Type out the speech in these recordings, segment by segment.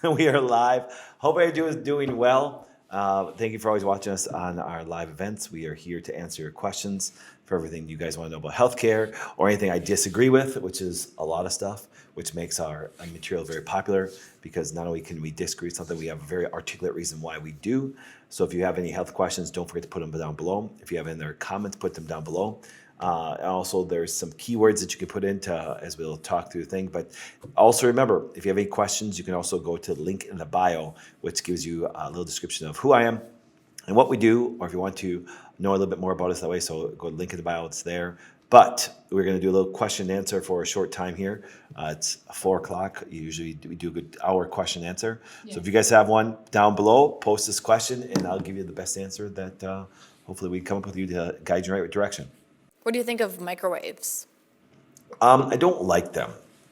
We are live. Hope everyone is doing well. Thank you for always watching us on our live events. We are here to answer your questions for everything you guys want to know about healthcare or anything I disagree with, which is a lot of stuff, which makes our material very popular because not only can we disagree with something, we have a very articulate reason why we do. So if you have any health questions, don't forget to put them down below. If you have any other comments, put them down below. And also, there's some keywords that you can put into as we'll talk through the thing. But also remember, if you have any questions, you can also go to the link in the bio, which gives you a little description of who I am and what we do, or if you want to know a little bit more about us that way. So go to the link in the bio, it's there. But we're going to do a little question and answer for a short time here. It's 4 o'clock. Usually we do a good hour question and answer. Yeah. So if you guys have one down below, post this question and I'll give you the best answer that hopefully we can come up with you to guide you in the right direction. What do you think of microwaves? I don't like them.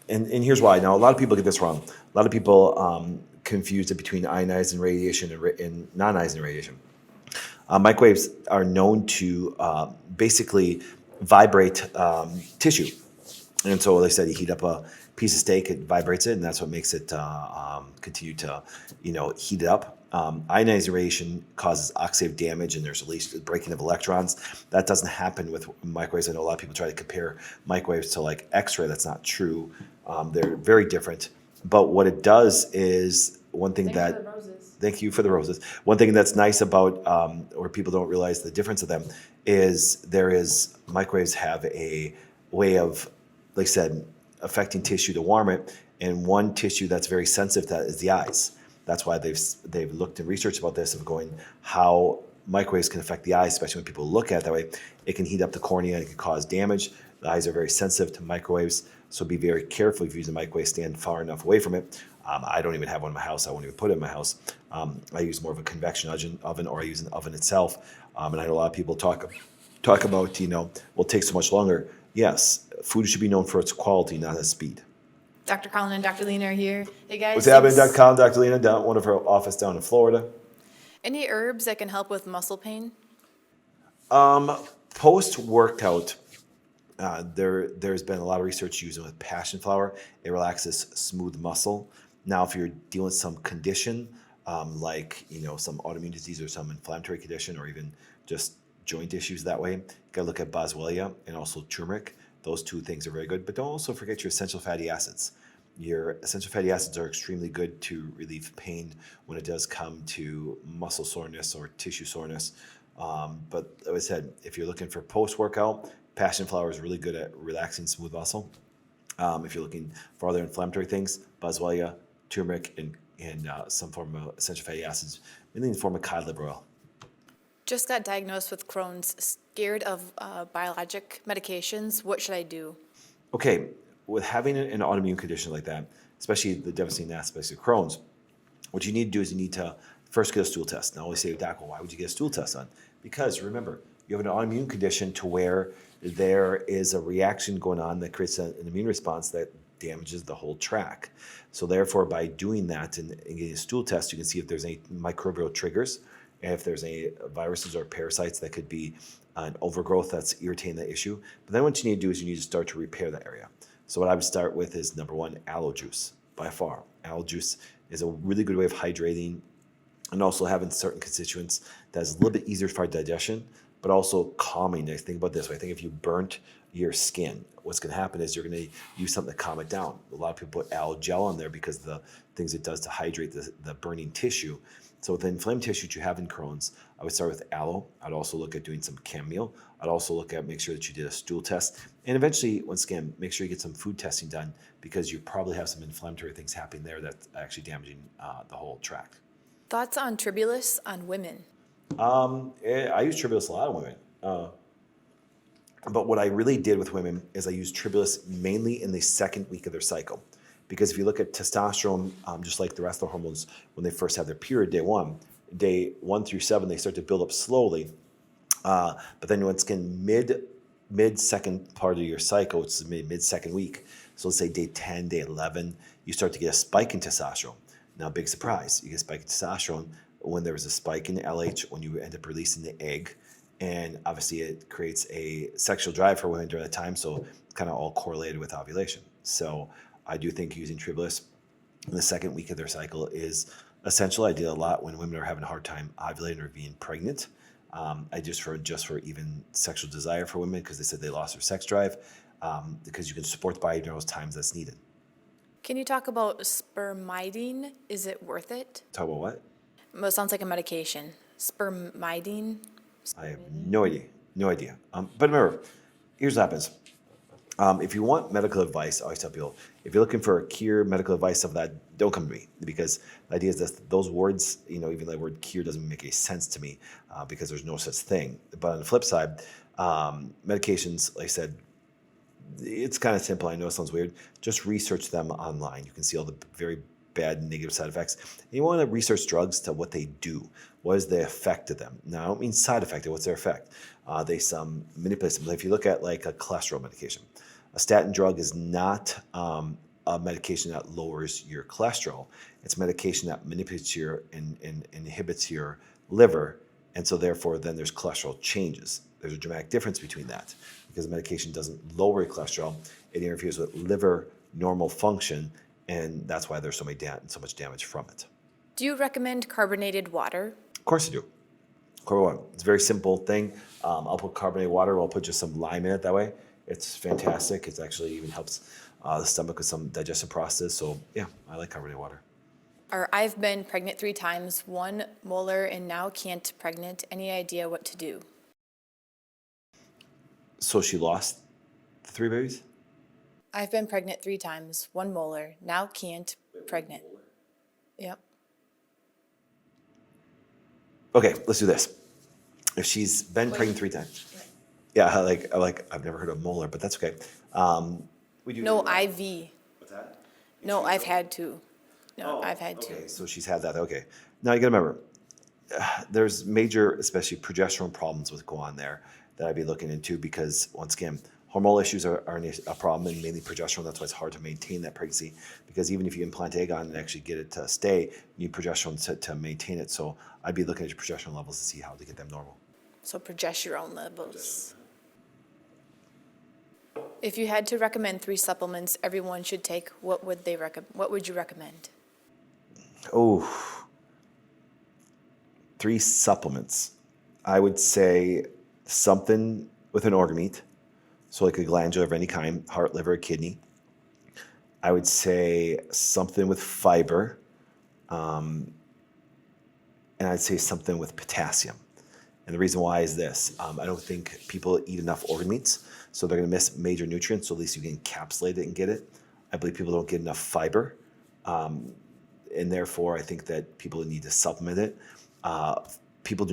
And here's why. Now, a lot of people get this wrong. A lot of people confuse it between ionizing radiation and non-ionizing radiation. Microwaves are known to basically vibrate tissue. And so, like I said, you heat up a piece of steak, it vibrates it, and that's what makes it continue to, heat it up. Ionizing radiation causes oxidative damage, and there's at least breaking of electrons. That doesn't happen with microwaves. I know a lot of people try to compare microwaves to like X-ray. That's not true. They're very different. But what it does is one thing Thanks for the roses. Thank you for the roses. One thing that's nice about, or people don't realize the difference of them, is microwaves have a way of, like I said, affecting tissue to warm it. And one tissue that's very sensitive to that is the eyes. That's why they've looked and researched about this of going how microwaves can affect the eyes, especially when people look at it that way. It can heat up the cornea and it can cause damage. The eyes are very sensitive to microwaves, so be very careful if you use a microwave. Stand far enough away from it. I don't even have one in my house. I won't even put it in my house. I use more of a convection oven, or I use an oven itself. And I know a lot of people talk about, well, it takes so much longer. Yes, food should be known for its quality, not its speed. Dr. Colin and Dr. Lena are here. Hey guys. What's happening, Dr. Colin, Dr. Lena, down one of her office down in Florida. Any herbs that can help with muscle pain? Post-workout, there's been a lot of research using with passion flower. It relaxes smooth muscle. Now, if you're dealing with some condition, like some autoimmune disease or some inflammatory condition, or even just joint issues that way, you gotta look at boswellia and also turmeric. Those two things are very good. But don't also forget your essential fatty acids. Your essential fatty acids are extremely good to relieve pain when it does come to muscle soreness or tissue soreness. But like I said, if you're looking for post-workout, passion flower is really good at relaxing smooth muscle. If you're looking for other inflammatory things, boswellia, turmeric, and some form of essential fatty acids, mainly in the form of cod liver oil. Just got diagnosed with Crohn's. Scared of biologic medications. What should I do? Okay, with having an autoimmune condition like that, especially the devastating aspects of Crohn's, what you need to do is you need to first get a stool test. Now, I always say, Doc, well, why would you get a stool test done? Because remember, you have an autoimmune condition to where there is a reaction going on that creates an immune response that damages the whole tract. So therefore, by doing that and getting a stool test, you can see if there's any microbial triggers, and if there's any viruses or parasites that could be an overgrowth that's irritating the issue. But then what you need to do is you need to start to repair that area. So what I would start with is number one, aloe juice. By far, aloe juice is a really good way of hydrating and also having certain constituents that's a little bit easier for digestion, but also calming. Now, think about this way. I think if you burnt your skin, what's going to happen is you're going to use something to calm it down. A lot of people put aloe gel on there because of the things it does to hydrate the burning tissue. So with the inflamed tissue that you have in Crohn's, I would start with aloe. I'd also look at doing some chamomile. I'd also look at make sure that you did a stool test. And eventually, once again, make sure you get some food testing done because you probably have some inflammatory things happening there that's actually damaging the whole tract. Thoughts on Tribulus on women? I use Tribulus a lot on women. But what I really did with women is I used Tribulus mainly in the second week of their cycle. Because if you look at testosterone, just like the rest of the hormones, when they first have their period, day 1 through 7, they start to build up slowly. But then once again, mid second part of your cycle, which is mid second week, so let's say day 10, day 11, you start to get a spike in testosterone. Now, big surprise, you get a spike in testosterone when there was a spike in LH when you end up releasing the egg. And obviously it creates a sexual drive for women during that time, so it's kind of all correlated with ovulation. So I do think using Tribulus in the second week of their cycle is essential. I did a lot when women are having a hard time ovulating or being pregnant. I just for even sexual desire for women because they said they lost their sex drive because you can support the body during those times that's needed. Can you talk about spermidine? Is it worth it? Talk about what? Well, it sounds like a medication. Spermidine? I have no idea. No idea. But remember, here's what happens. If you want medical advice, I always tell people, if you're looking for a cure, medical advice of that, don't come to me because the idea is that those words, even the word cure doesn't make any sense to me because there's no such thing. But on the flip side, medications, like I said, it's kind of simple. I know it sounds weird. Just research them online. You can see all the very bad negative side effects. And you want to research drugs to what they do. What is the effect of them? Now, I don't mean side effect. What's their effect? They manipulate some. If you look at like a cholesterol medication, a statin drug is not a medication that lowers your cholesterol. It's a medication that manipulates and inhibits your liver. And so therefore, then there's cholesterol changes. There's a dramatic difference between that because the medication doesn't lower your cholesterol. It interferes with liver normal function. And that's why there's so much damage from it. Do you recommend carbonated water? Of course I do. Carbonated water. It's a very simple thing. I'll put carbonated water. I'll put just some lime in it that way. It's fantastic. It actually even helps the stomach with some digestive process. So yeah, I like carbonated water. Or I've been pregnant 3 times, 1 molar, and now can't pregnant. Any idea what to do? So she lost the 3 babies? I've been pregnant 3 times, 1 molar, now can't pregnant. Yep. Okay, let's do this. If she's been pregnant 3 times. Yeah, I've never heard of molar, but that's okay. We do No IV. What's that? No, I've had to. No, I've had to. Okay, so she's had that. Okay. Now you got to remember, there's major, especially progesterone problems with go on there that I'd be looking into because once again, hormonal issues are a problem and mainly progesterone. That's why it's hard to maintain that pregnancy because even if you implant egg on and actually get it to stay, you need progesterone to maintain it. So I'd be looking at your progesterone levels to see how to get them normal. So progesterone levels. If you had to recommend 3 supplements everyone should take, what would you recommend? Oh, 3 supplements. I would say something with an organ meat, so like a glandular of any kind, heart, liver, kidney. I would say something with fiber, and I'd say something with potassium. And the reason why is this. I don't think people eat enough organ meats, so they're going to miss major nutrients, so at least you can encapsulate it and get it. I believe people don't get enough fiber, and therefore I think that people need to supplement it. People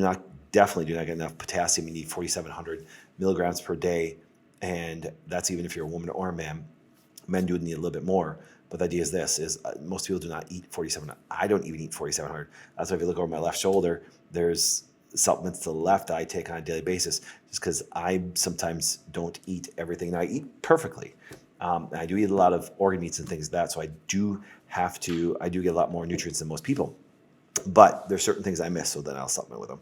definitely do not get enough potassium. You need 4,700 milligrams per day, and that's even if you're a woman or a man. Men do need a little bit more, but the idea is most people do not eat 4,700. I don't even eat 4,700. That's why if you look over my left shoulder, there's supplements to the left I take on a daily basis just because I sometimes don't eat everything. Now I eat perfectly. And I do eat a lot of organ meats and things like that, so I do get a lot more nutrients than most people. But there's certain things I miss, so then I'll supplement with them.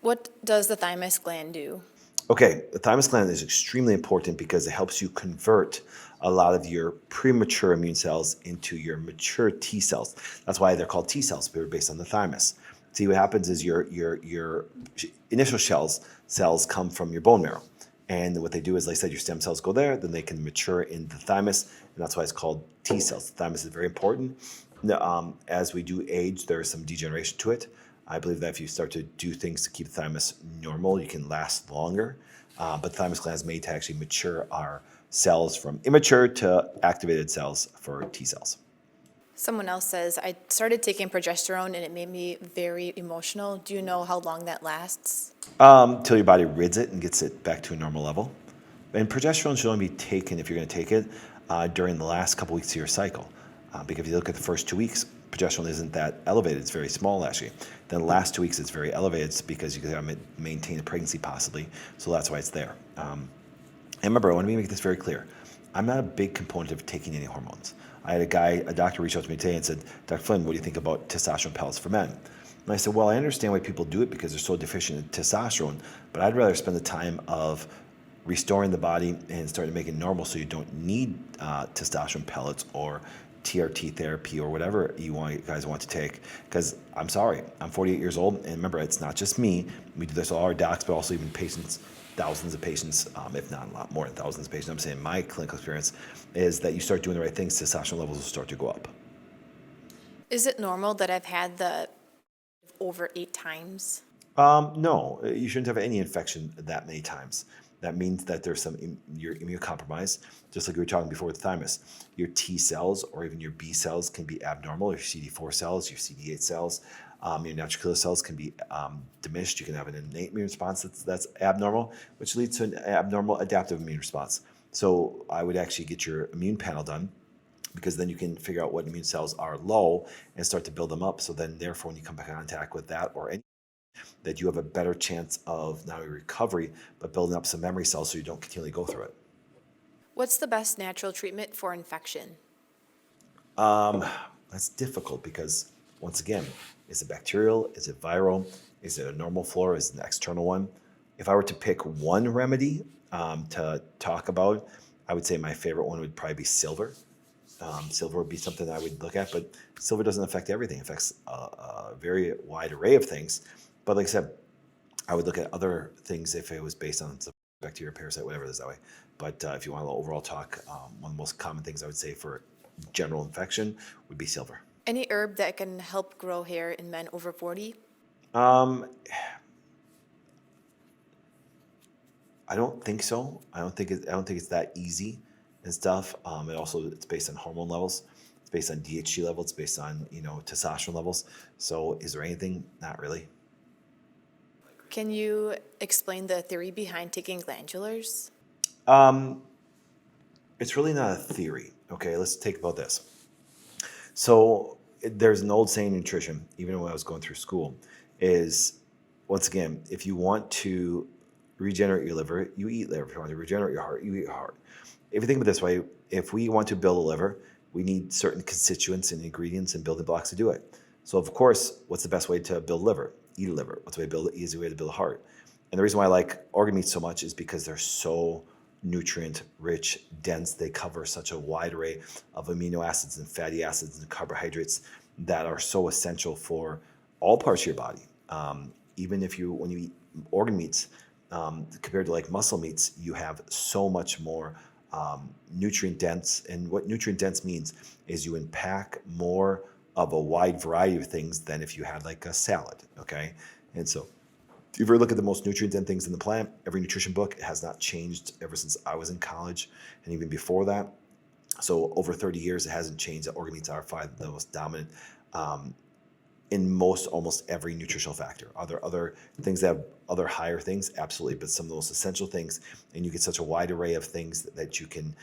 What does the thymus gland do? Okay, the thymus gland is extremely important because it helps you convert a lot of your premature immune cells into your mature T cells. That's why they're called T cells, but they're based on the thymus. See, what happens is your initial cells come from your bone marrow. And what they do is, like I said, your stem cells go there, then they can mature in the thymus, and that's why it's called T cells. The thymus is very important. As we do age, there is some degeneration to it. I believe that if you start to do things to keep the thymus normal, you can last longer. But the thymus gland is made to actually mature our cells from immature to activated cells for T cells. Someone else says, I started taking progesterone and it made me very emotional. Do you know how long that lasts? Till your body rids it and gets it back to a normal level. And progesterone should only be taken, if you're going to take it, during the last couple weeks of your cycle. Because if you look at the first 2 weeks, progesterone isn't that elevated. It's very small, actually. Then the last 2 weeks, it's very elevated. It's because you got to maintain a pregnancy, possibly. So that's why it's there. And remember, I want to make this very clear. I'm not a big component of taking any hormones. I had a doctor reach out to me today and said, Dr. Flynn, what do you think about testosterone pellets for men? And I said, well, I understand why people do it because they're so deficient in testosterone, but I'd rather spend the time of restoring the body and starting to make it normal so you don't need testosterone pellets or TRT therapy or whatever you guys want to take. Because I'm sorry, I'm 48 years old, and remember, it's not just me. We do this all our docs, but also even patients, thousands of patients, if not a lot more than thousands of patients. I'm saying my clinical experience is that you start doing the right things, testosterone levels will start to go up. Is it normal that I've had the over 8 times? No, you shouldn't have any infection that many times. That means that there's you're immunocompromised, just like we were talking before with thymus. Your T cells or even your B cells can be abnormal. Your CD4 cells, your CD8 cells, your natural killer cells can be diminished. You can have an innate immune response that's abnormal, which leads to an abnormal adaptive immune response. So I would actually get your immune panel done, because then you can figure out what immune cells are low and start to build them up. So then, therefore, when you come back in contact with that or any, that you have a better chance of not only recovery, but building up some memory cells so you don't continually go through it. What's the best natural treatment for infection? That's difficult because, once again, is it bacterial? Is it viral? Is it a normal flora? Is it an external one? If I were to pick one remedy to talk about, I would say my favorite one would probably be silver. Silver would be something I would look at, but silver doesn't affect everything. It affects a very wide array of things. But like I said, I would look at other things if it was based on some bacteria, parasite, whatever it is that way. But if you want a little overall talk, one of the most common things I would say for general infection would be silver. Any herb that can help grow hair in men over 40? Um, I don't think so. I don't think it's that easy and stuff. It's based on hormone levels. It's based on DHT levels. It's based on testosterone levels. So is there anything? Not really. Can you explain the theory behind taking glandulars? It's really not a theory. Okay, let's take about this. So there's an old saying in nutrition, even when I was going through school, is, once again, if you want to regenerate your liver, you eat liver. If you want to regenerate your heart, you eat heart. If you think of it this way, if we want to build a liver, we need certain constituents and ingredients and building blocks to do it. So of course, what's the best way to build liver? Eat a liver. What's the easy way to build a heart? And the reason why I like organ meats so much is because they're so nutrient rich, dense. They cover such a wide array of amino acids and fatty acids and carbohydrates that are so essential for all parts of your body. Even when you eat organ meats, compared to like muscle meats, you have so much more nutrient dense. And what nutrient dense means is you unpack more of a wide variety of things than if you had like a salad. Okay. And so if you ever look at the most nutrient dense things in the planet, every nutrition book has not changed ever since I was in college and even before that. So over 30 years, it hasn't changed. The organ meats are the most dominant in almost every nutritional factor. Are there other things that have other higher things? Absolutely. But some of the most essential things, and you get such a wide array of things that you can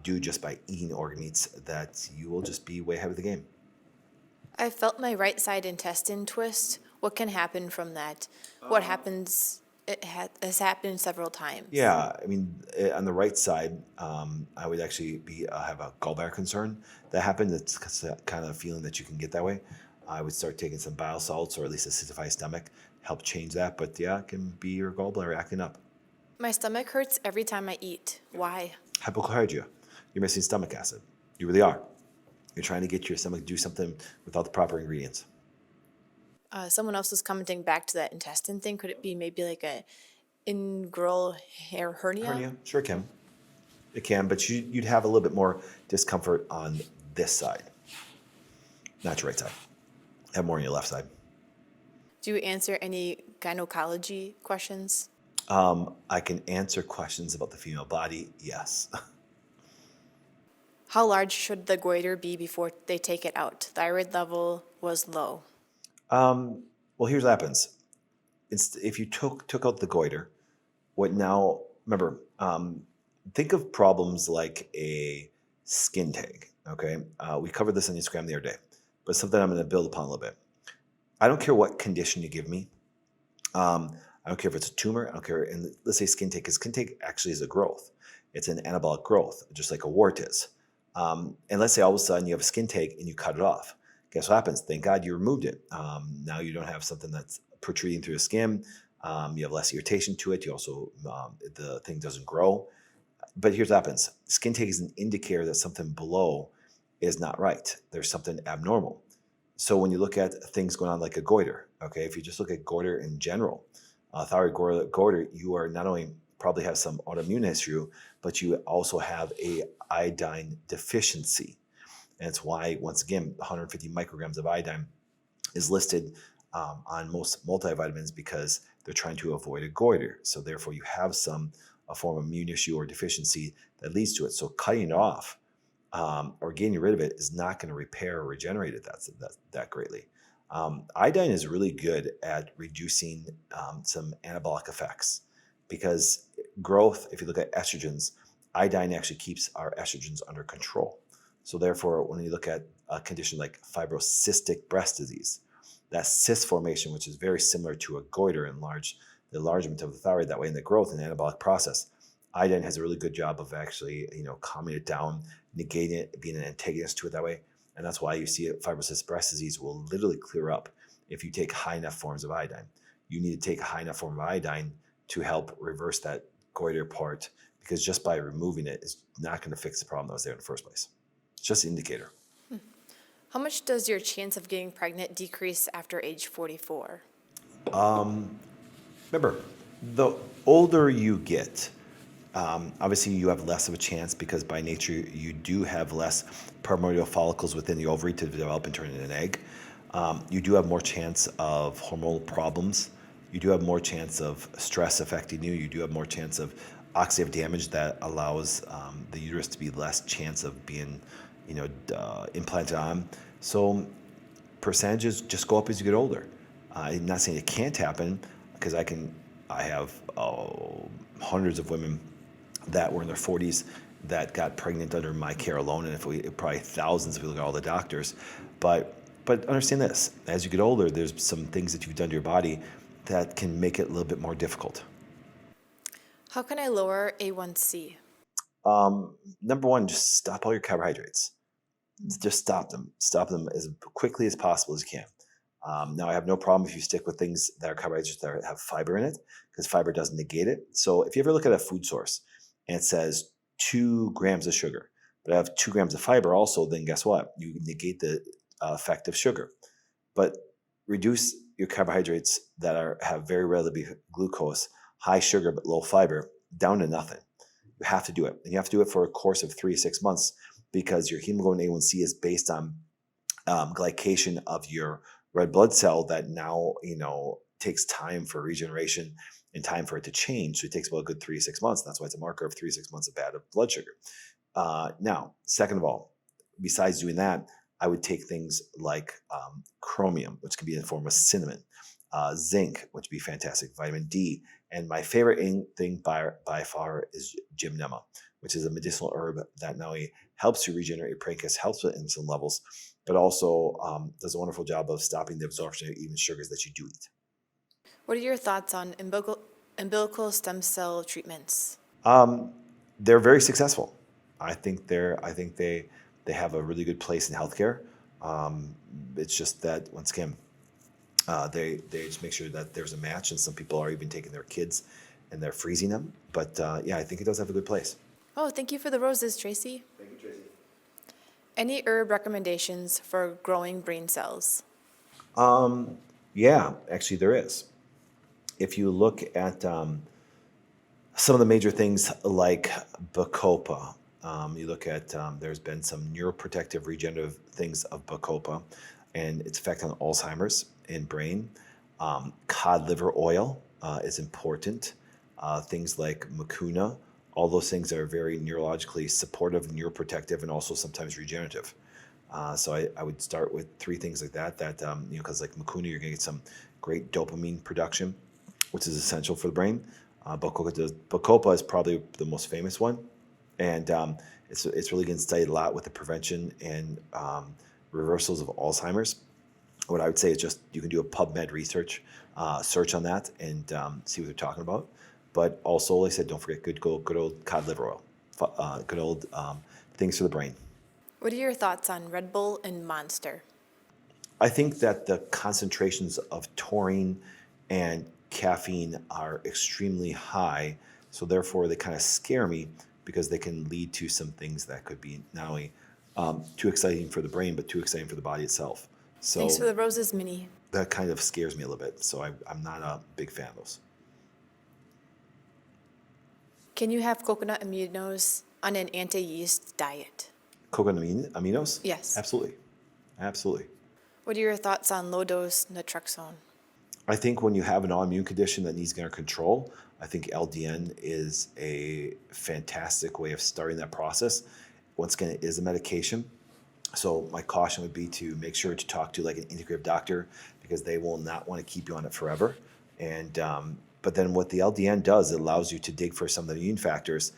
do just by eating organ meats, that you will just be way ahead of the game. I felt my right side intestine twist. What can happen from that? What happens? Has happened several times. Yeah, I mean, on the right side, I would actually have a gallbladder concern that happened. It's kind of feeling that you can get that way. I would start taking some bile salts or at least acidify stomach, help change that. But yeah, it can be your gallbladder acting up. My stomach hurts every time I eat. Why? Hypochlorhydria. You're missing stomach acid. You really are. You're trying to get your stomach to do something without the proper ingredients. Someone else is commenting back to that intestine thing. Could it be maybe like a inguinal hernia? Hernia, sure it can. It can, but you'd have a little bit more discomfort on this side, not your right side. Have more on your left side. Do you answer any gynecology questions? I can answer questions about the female body, yes. How large should the goiter be before they take it out? Thyroid level was low. Well, here's what happens. If you took out the goiter, remember, think of problems like a skin tag, okay? We covered this on Instagram the other day, but something I'm going to build upon a little bit. I don't care what condition you give me. I don't care if it's a tumor. I don't care. And let's say skin tag, because skin tag actually is a growth. It's an anabolic growth, just like a wart is. And let's say all of a sudden you have a skin tag and you cut it off. Guess what happens? Thank God you removed it. Now you don't have something that's protruding through the skin. You have less irritation to it. You also, the thing doesn't grow. But here's what happens. Skin tag is an indicator that something below is not right. There's something abnormal. So when you look at things going on like a goiter, okay, if you just look at goiter in general, thyroid goiter, you are not only probably have some autoimmune issue, but you also have a iodine deficiency. And it's why, once again, 150 micrograms of iodine is listed on most multivitamins because they're trying to avoid a goiter. So therefore, you have a form of immune issue or deficiency that leads to it. So cutting it off or getting rid of it is not going to repair or regenerate it that greatly. Iodine is really good at reducing some anabolic effects because growth, if you look at estrogens, iodine actually keeps our estrogens under control. So therefore, when you look at a condition like fibrocystic breast disease, that cyst formation, which is very similar to a goiter, the enlargement of the thyroid that way in the growth and anabolic process, iodine has a really good job of actually, calming it down, negating it, being an antagonist to it that way. And that's why you see fibrocystic breast disease will literally clear up if you take high enough forms of iodine. You need to take a high enough form of iodine to help reverse that goiter part, because just by removing it is not going to fix the problem that was there in the first place. It's just an indicator. How much does your chance of getting pregnant decrease after age 44? Remember, the older you get, obviously you have less of a chance because by nature you do have less primordial follicles within the ovary to develop and turn into an egg. You do have more chance of hormonal problems. You do have more chance of stress affecting you. You do have more chance of oxidative damage that allows the uterus to be less chance of being, implanted on. So percentages just go up as you get older. I'm not saying it can't happen because I have hundreds of women that were in their 40s that got pregnant under my care alone, and probably thousands if we look at all the doctors. But understand this: as you get older, there's some things that you've done to your body that can make it a little bit more difficult. How can I lower A1C? Number one, just stop all your carbohydrates. Just stop them. Stop them as quickly as possible as you can. Now, I have no problem if you stick with things that are carbohydrates that have fiber in it, because fiber doesn't negate it. So if you ever look at a food source and it says 2 grams of sugar, but I have 2 grams of fiber also, then guess what? You negate the effect of sugar. But reduce your carbohydrates that have very rarely glucose, high sugar but low fiber, down to nothing. You have to do it. And you have to do it for a course of 3 to 6 months because your hemoglobin A1C is based on glycation of your red blood cell that now, takes time for regeneration and time for it to change. So it takes about a good 3 to 6 months. That's why it's a marker of 3 to 6 months of bad blood sugar. Now, second of all, besides doing that, I would take things like chromium, which can be in the form of cinnamon, zinc, which would be fantastic, vitamin D, and my favorite thing by far is gymnema, which is a medicinal herb that not only helps you regenerate your pancreas, helps with insulin levels, but also does a wonderful job of stopping the absorption of even sugars that you do eat. What are your thoughts on umbilical stem cell treatments? They're very successful. I think they have a really good place in healthcare. It's just that once again, they just make sure that there's a match, and some people are even taking their kids and they're freezing them. But I think it does have a good place. Oh, thank you for the roses, Tracy. Thank you, Tracy. Any herb recommendations for growing brain cells? Yeah, actually there is. If you look at some of the major things like Bacopa, you look at there's been some neuroprotective regenerative things of Bacopa and its effect on Alzheimer's and brain. Cod liver oil is important. Things like mucuna, all those things are very neurologically supportive, neuroprotective, and also sometimes regenerative. So I would start with 3 things like that, because like mucuna, you're going to get some great dopamine production, which is essential for the brain. Bacopa is probably the most famous one. And it's really getting studied a lot with the prevention and reversals of Alzheimer's. What I would say is just you can do a PubMed research search on that and see what they're talking about. But also, like I said, don't forget good old cod liver oil, good old things for the brain. What are your thoughts on Red Bull and Monster? I think that the concentrations of taurine and caffeine are extremely high, so therefore they kind of scare me because they can lead to some things that could be not only too exciting for the brain, but too exciting for the body itself. Thanks for So the roses, Minnie. that kind of scares me a little bit. So I'm not a big fan of those. Can you have coconut aminos on an anti-yeast diet? Coconut aminos? Yes. Absolutely. Absolutely. What are your thoughts on low-dose naltrexone? I think when you have an autoimmune condition that needs to control, I think LDN is a fantastic way of starting that process. Once again, it is a medication. So my caution would be to make sure to talk to like an integrative doctor because they will not want to keep you on it forever. And but then what the LDN does, it allows you to dig for some of the immune factors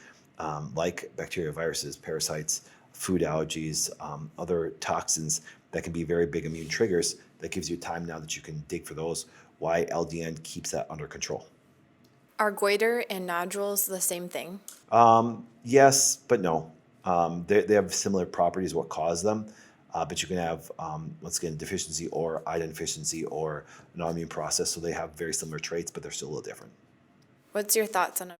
like bacteria, viruses, parasites, food allergies, other toxins that can be very big immune triggers. That gives you time now that you can dig for those. Why LDN keeps that under control. Are goiter and nodules the same thing? Yes, but no. They have similar properties, what cause them, but you can have, once again, deficiency or iodine deficiency or an autoimmune process. So they have very similar traits, but they're still a little different. What's your thoughts on it?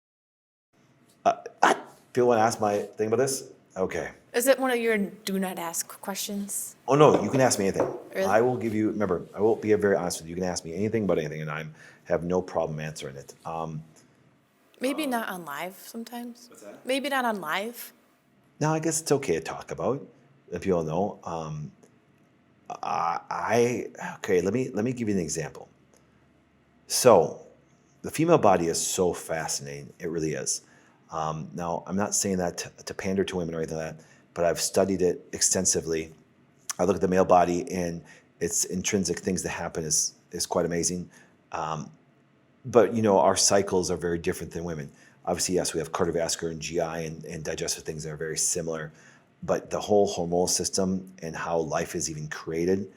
People want to ask my thing about this? Okay. Is it one of your do not ask questions? Oh, no, you can ask me anything. Really? I will give you, remember, I will be very honest with you. You can ask me anything about anything, and I have no problem answering it. Maybe not on live sometimes. What's that? Maybe not on live. Now, I guess it's okay to talk about, if you all know. Okay, let me give you an example. So, the female body is so fascinating. It really is. Now, I'm not saying that to pander to women or anything like that, but I've studied it extensively. I look at the male body and its intrinsic things that happen is quite amazing. But our cycles are very different than women. Obviously, yes, we have cardiovascular and GI and digestive things that are very similar, but the whole hormonal system and how life is even created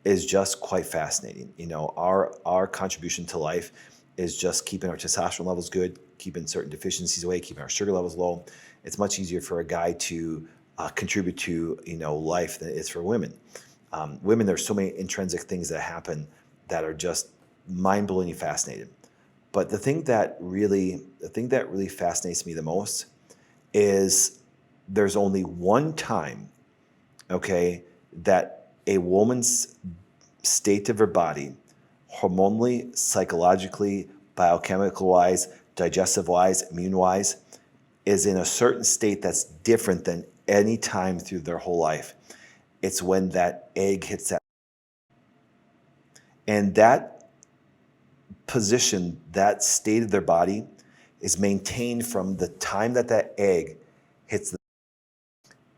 is just quite fascinating. Our contribution to life is just keeping our testosterone levels good, keeping certain deficiencies away, keeping our sugar levels low. It's much easier for a guy to contribute to life than it is for women. Women, there's so many intrinsic things that happen that are just mind-blowingly fascinating. But the thing that really fascinates me the most is there's only one time, okay, that a woman's state of her body, hormonally, psychologically, biochemical-wise, digestive-wise, immune-wise, is in a certain state that's different than any time through their whole life. It's when that egg hits that. And that position, that state of their body is maintained from the time that egg hits the,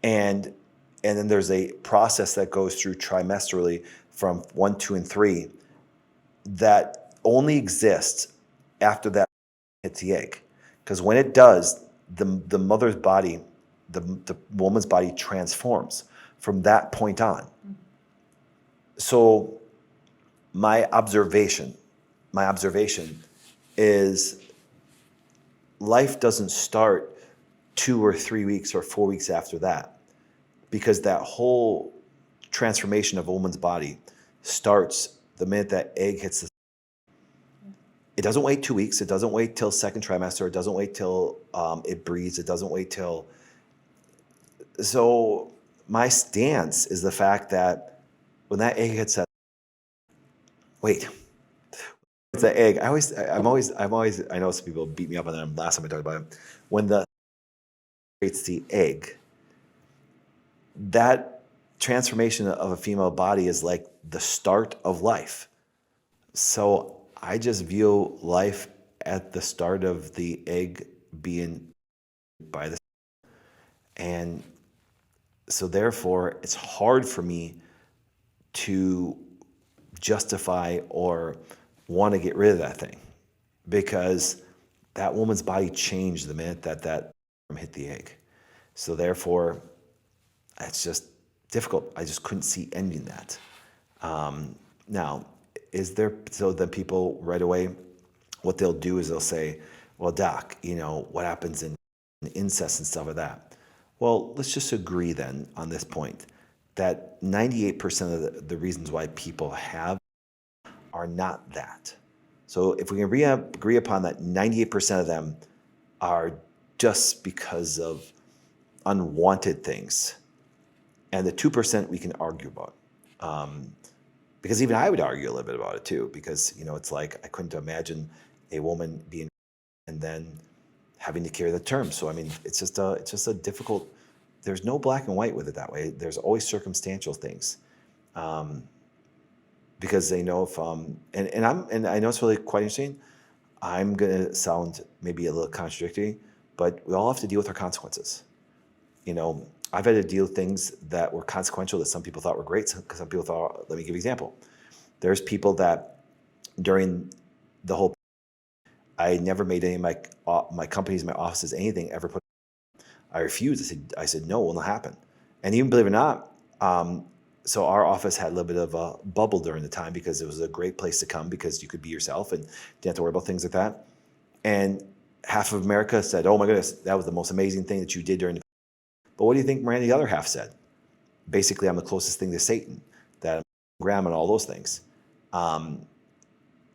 and then there's a process that goes through trimesterally from 1, 2, and 3 that only exists after that hits the egg. Because when it does, the mother's body, the woman's body transforms from that point on. So my observation is life doesn't start 2 or 3 weeks or 4 weeks after that, because that whole transformation of a woman's body starts the minute that egg hits the. It doesn't wait 2 weeks. It doesn't wait till second trimester. It doesn't wait till it breeds. It doesn't wait till. So my stance is the fact that when that egg hits that. Wait. It's the egg. I'm always. I know some people beat me up on that last time I talked about it. When the creates the egg, that transformation of a female body is like the start of life. So I just view life at the start of the egg being by the, and so therefore it's hard for me to justify or want to get rid of that thing, because that woman's body changed the minute that hit the egg. So therefore, it's just difficult. I just couldn't see ending that. Now, so then people right away, what they'll do is they'll say, well, doc, what happens in incest and stuff like that? Well, let's just agree then on this point that 98% of the reasons why people have are not that. So if we can agree upon that 98% of them are just because of unwanted things, And the 2% we can argue about. Because even I would argue a little bit about it too, because, it's like I couldn't imagine a woman being and then having to carry the term. So, I mean, it's just a difficult, there's no black and white with it that way. There's always circumstantial things. Because they know if, and I know it's really quite interesting. I'm going to sound maybe a little contradictory, but we all have to deal with our consequences. I've had to deal with things that were consequential that some people thought were great. Because some people thought, let me give you an example. There's people that during the whole, I never made any of my companies, my offices, anything ever put. I refused. I said no, it will not happen. And even believe it or not, so our office had a little bit of a bubble during the time because it was a great place to come because you could be yourself and didn't have to worry about things like that. And half of America said, "Oh my goodness, that was the most amazing thing that you did during the." But what do you think Miranda the other half said? Basically, I'm the closest thing to Satan, that I'm Graham and all those things.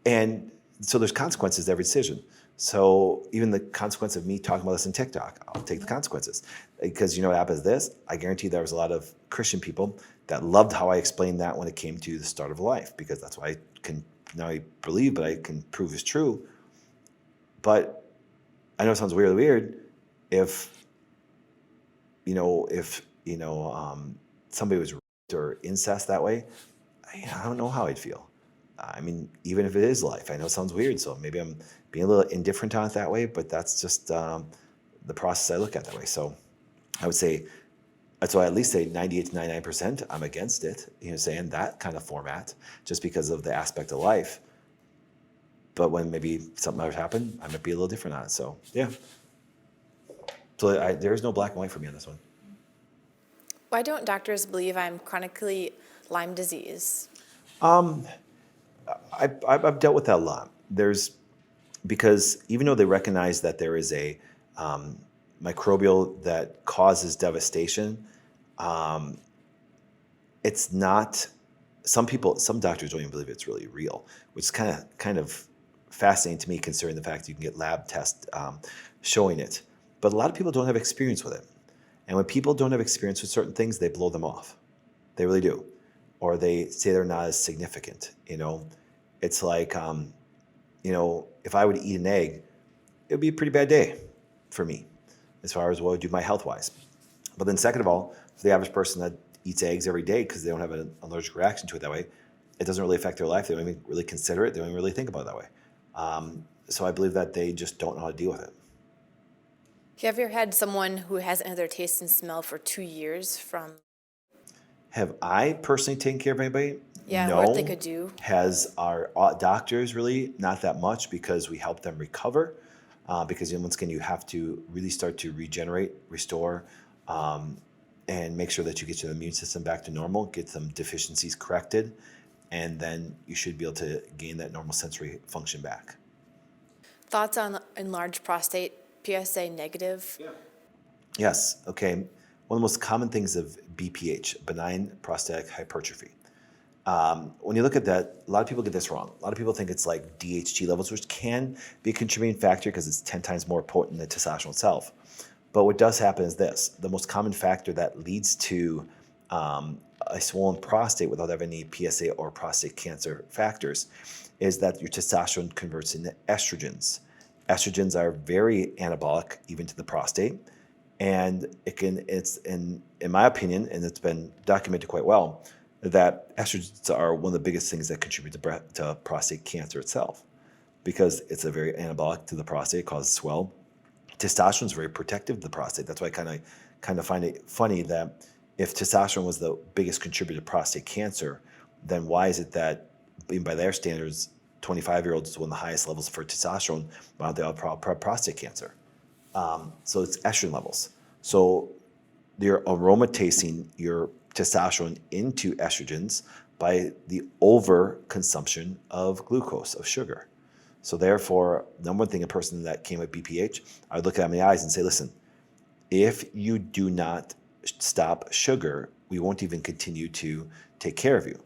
And so there's consequences to every decision. So even the consequence of me talking about this in TikTok, I'll take the consequences. Because what happens this, I guarantee there was a lot of Christian people that loved how I explained that when it came to the start of life, because that's what I can not only believe, but I can prove is true. But I know it sounds really weird if somebody was raped or incest that way, I don't know how I'd feel. I mean, even if it is life, I know it sounds weird, so maybe I'm being a little indifferent on it that way, but that's just the process I look at that way. So I would say, that's why I at least say 98 to 99%, I'm against it, saying that kind of format, just because of the aspect of life. But when maybe something else happened, I might be a little different on it. So, yeah. So there's no black and white for me on this one. Why don't doctors believe I'm chronically Lyme disease? I've dealt with that a lot. Because even though they recognize that there is a microbial that causes devastation, it's not. Some doctors don't even believe it's really real, which is kind of fascinating to me, considering the fact that you can get lab tests showing it. But a lot of people don't have experience with it, and when people don't have experience with certain things, they blow them off. They really do, or they say they're not as significant. It's like if I would eat an egg, it would be a pretty bad day for me as far as what would do my health wise. But then second of all, for the average person that eats eggs every day because they don't have an allergic reaction to it that way, it doesn't really affect their life. They don't even really consider it. They don't even really think about it that way. So I believe that they just don't know how to deal with it. Have you ever had someone who hasn't had their taste and smell for 2 years from? Have I personally taken care of anybody? Yeah, No. what they could do. Has our doctors really? Not that much, because we help them recover. Because once again, you have to really start to regenerate, restore, and make sure that you get your immune system back to normal, get some deficiencies corrected, and then you should be able to gain that normal sensory function back. Thoughts on enlarged prostate, PSA negative? Yeah. Yes. Okay. One of the most common things of BPH, benign prostatic hypertrophy. When you look at that, a lot of people get this wrong. A lot of people think it's like DHT levels, which can be a contributing factor because it's 10 times more potent than testosterone itself. But what does happen is this. The most common factor that leads to a swollen prostate without having any PSA or prostate cancer factors is that your testosterone converts into estrogens. Estrogens are very anabolic even to the prostate. And it's in my opinion, and it's been documented quite well, that estrogens are one of the biggest things that contribute to prostate cancer itself, because it's a very anabolic to the prostate, causes swell. Testosterone is very protective of the prostate. That's why I kind of find it funny that if testosterone was the biggest contributor to prostate cancer, then why is it that, even by their standards, 25-year-olds with the highest levels for testosterone, why don't they have prostate cancer? So it's estrogen levels. So you're aromatizing your testosterone into estrogens by the overconsumption of glucose, of sugar. So therefore, number one thing, a person that came with BPH, I would look at them in the eyes and say, listen, if you do not stop sugar, we won't even continue to take care of you.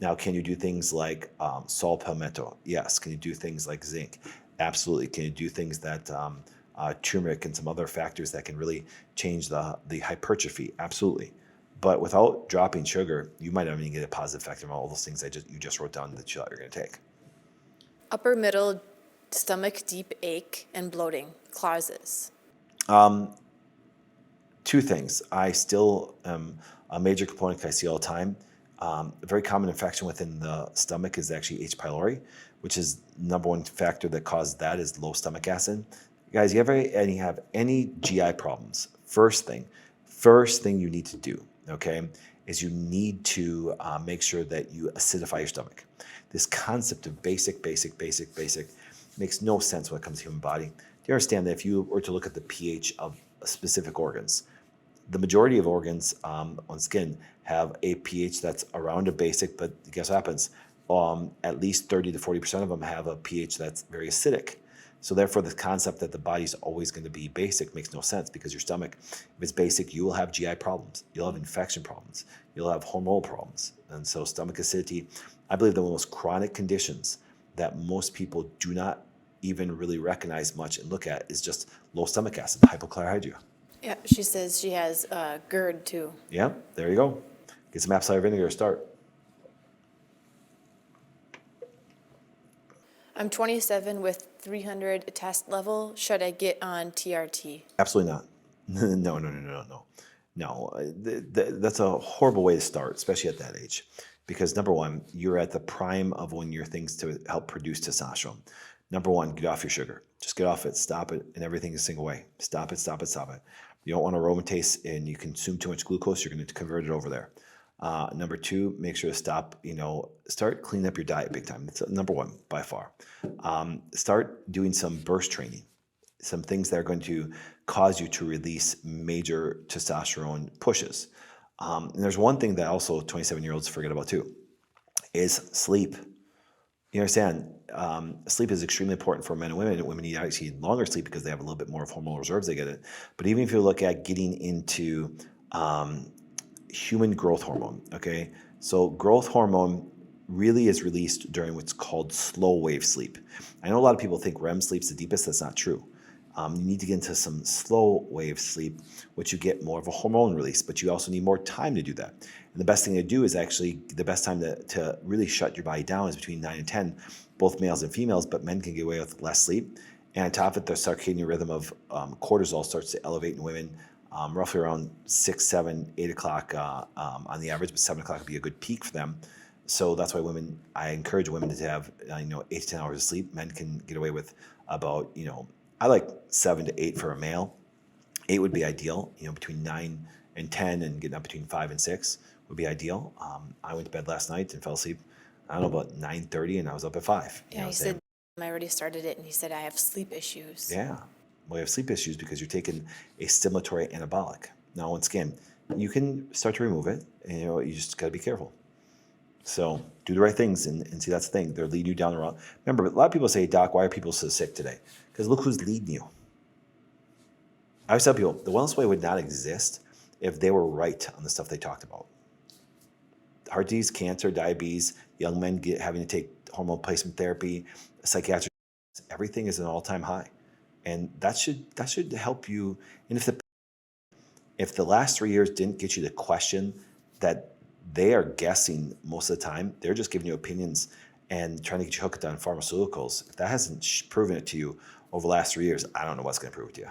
Now, can you do things like sal palmetto? Yes. Can you do things like zinc? Absolutely. Can you do things that turmeric and some other factors that can really change the hypertrophy? Absolutely. But without dropping sugar, you might not even get a positive effect from all those things you just wrote down that you thought you're going to take. Upper middle stomach deep ache and bloating, clauses. Two things. I still am a major component I see all the time. A very common infection within the stomach is actually H. pylori, which is number one factor that causes that is low stomach acid. Guys, you ever have any GI problems? First thing you need to do, okay, is you need to make sure that you acidify your stomach. This concept of basic makes no sense when it comes to human body. Do you understand that if you were to look at the pH of specific organs, the majority of organs on skin have a pH that's around a basic, but guess what happens? At least 30 to 40% of them have a pH that's very acidic. So therefore, the concept that the body's always going to be basic makes no sense, because your stomach, if it's basic, you will have GI problems. You'll have infection problems. You'll have hormonal problems. And so stomach acidity, I believe, the most chronic conditions that most people do not even really recognize much and look at is just low stomach acid, hypochlorhydria. Yeah, she says she has GERD too. Yeah, there you go. Get some apple cider vinegar to start. I'm 27 with 300 test level. Should I get on TRT? Absolutely not. No. That's a horrible way to start, especially at that age. Because number one, you're at the prime of when your things to help produce testosterone. Number one, get off your sugar. Just get off it, stop it, and everything is single way. Stop it. You don't want aromatase and you consume too much glucose, you're going to convert it over there. Number two, make sure to start cleaning up your diet big time. That's number one by far. Start doing some burst training, some things that are going to cause you to release major testosterone pushes. And there's one thing that also 27-year-olds forget about too, is sleep. You understand, sleep is extremely important for men and women. Women need actually longer sleep because they have a little bit more of hormonal reserves they get it. But even if you look at getting into human growth hormone, okay? So growth hormone really is released during what's called slow wave sleep. I know a lot of people think REM sleep's the deepest. That's not true. You need to get into some slow wave sleep, which you get more of a hormone release, but you also need more time to do that. And the best thing to do is actually, the best time to really shut your body down is between 9 and 10, both males and females, but men can get away with less sleep. And on top of it, the circadian rhythm of cortisol starts to elevate in women roughly around 6, 7, 8 o'clock on the average, but 7 o'clock would be a good peak for them. So that's why I encourage women to have 8 to 10 hours of sleep. Men can get away with about, I like 7 to 8 for a male. 8 would be ideal, between 9 and 10, and getting up between 5 and 6 would be ideal. I went to bed last night and fell asleep, I don't know, about 9:30, and I was up at 5. Yeah, he said I already started it, and he said I have sleep issues. Yeah. Well, you have sleep issues because you're taking a stimulatory anabolic. Now, once again, you can start to remove it, and you just got to be careful. So do the right things, and see, that's the thing. They're leading you down the road. Remember, a lot of people say, Doc, why are people so sick today? Because look who's leading you. I always tell people, the wellness way would not exist if they were right on the stuff they talked about. Heart disease, cancer, diabetes, young men having to take hormone replacement therapy, psychiatric, everything is an all-time high. And that should help you. And if the last 3 years didn't get you to question that they are guessing most of the time, they're just giving you opinions and trying to get you hooked on pharmaceuticals. If that hasn't proven it to you over the last 3 years, I don't know what's going to prove it to you.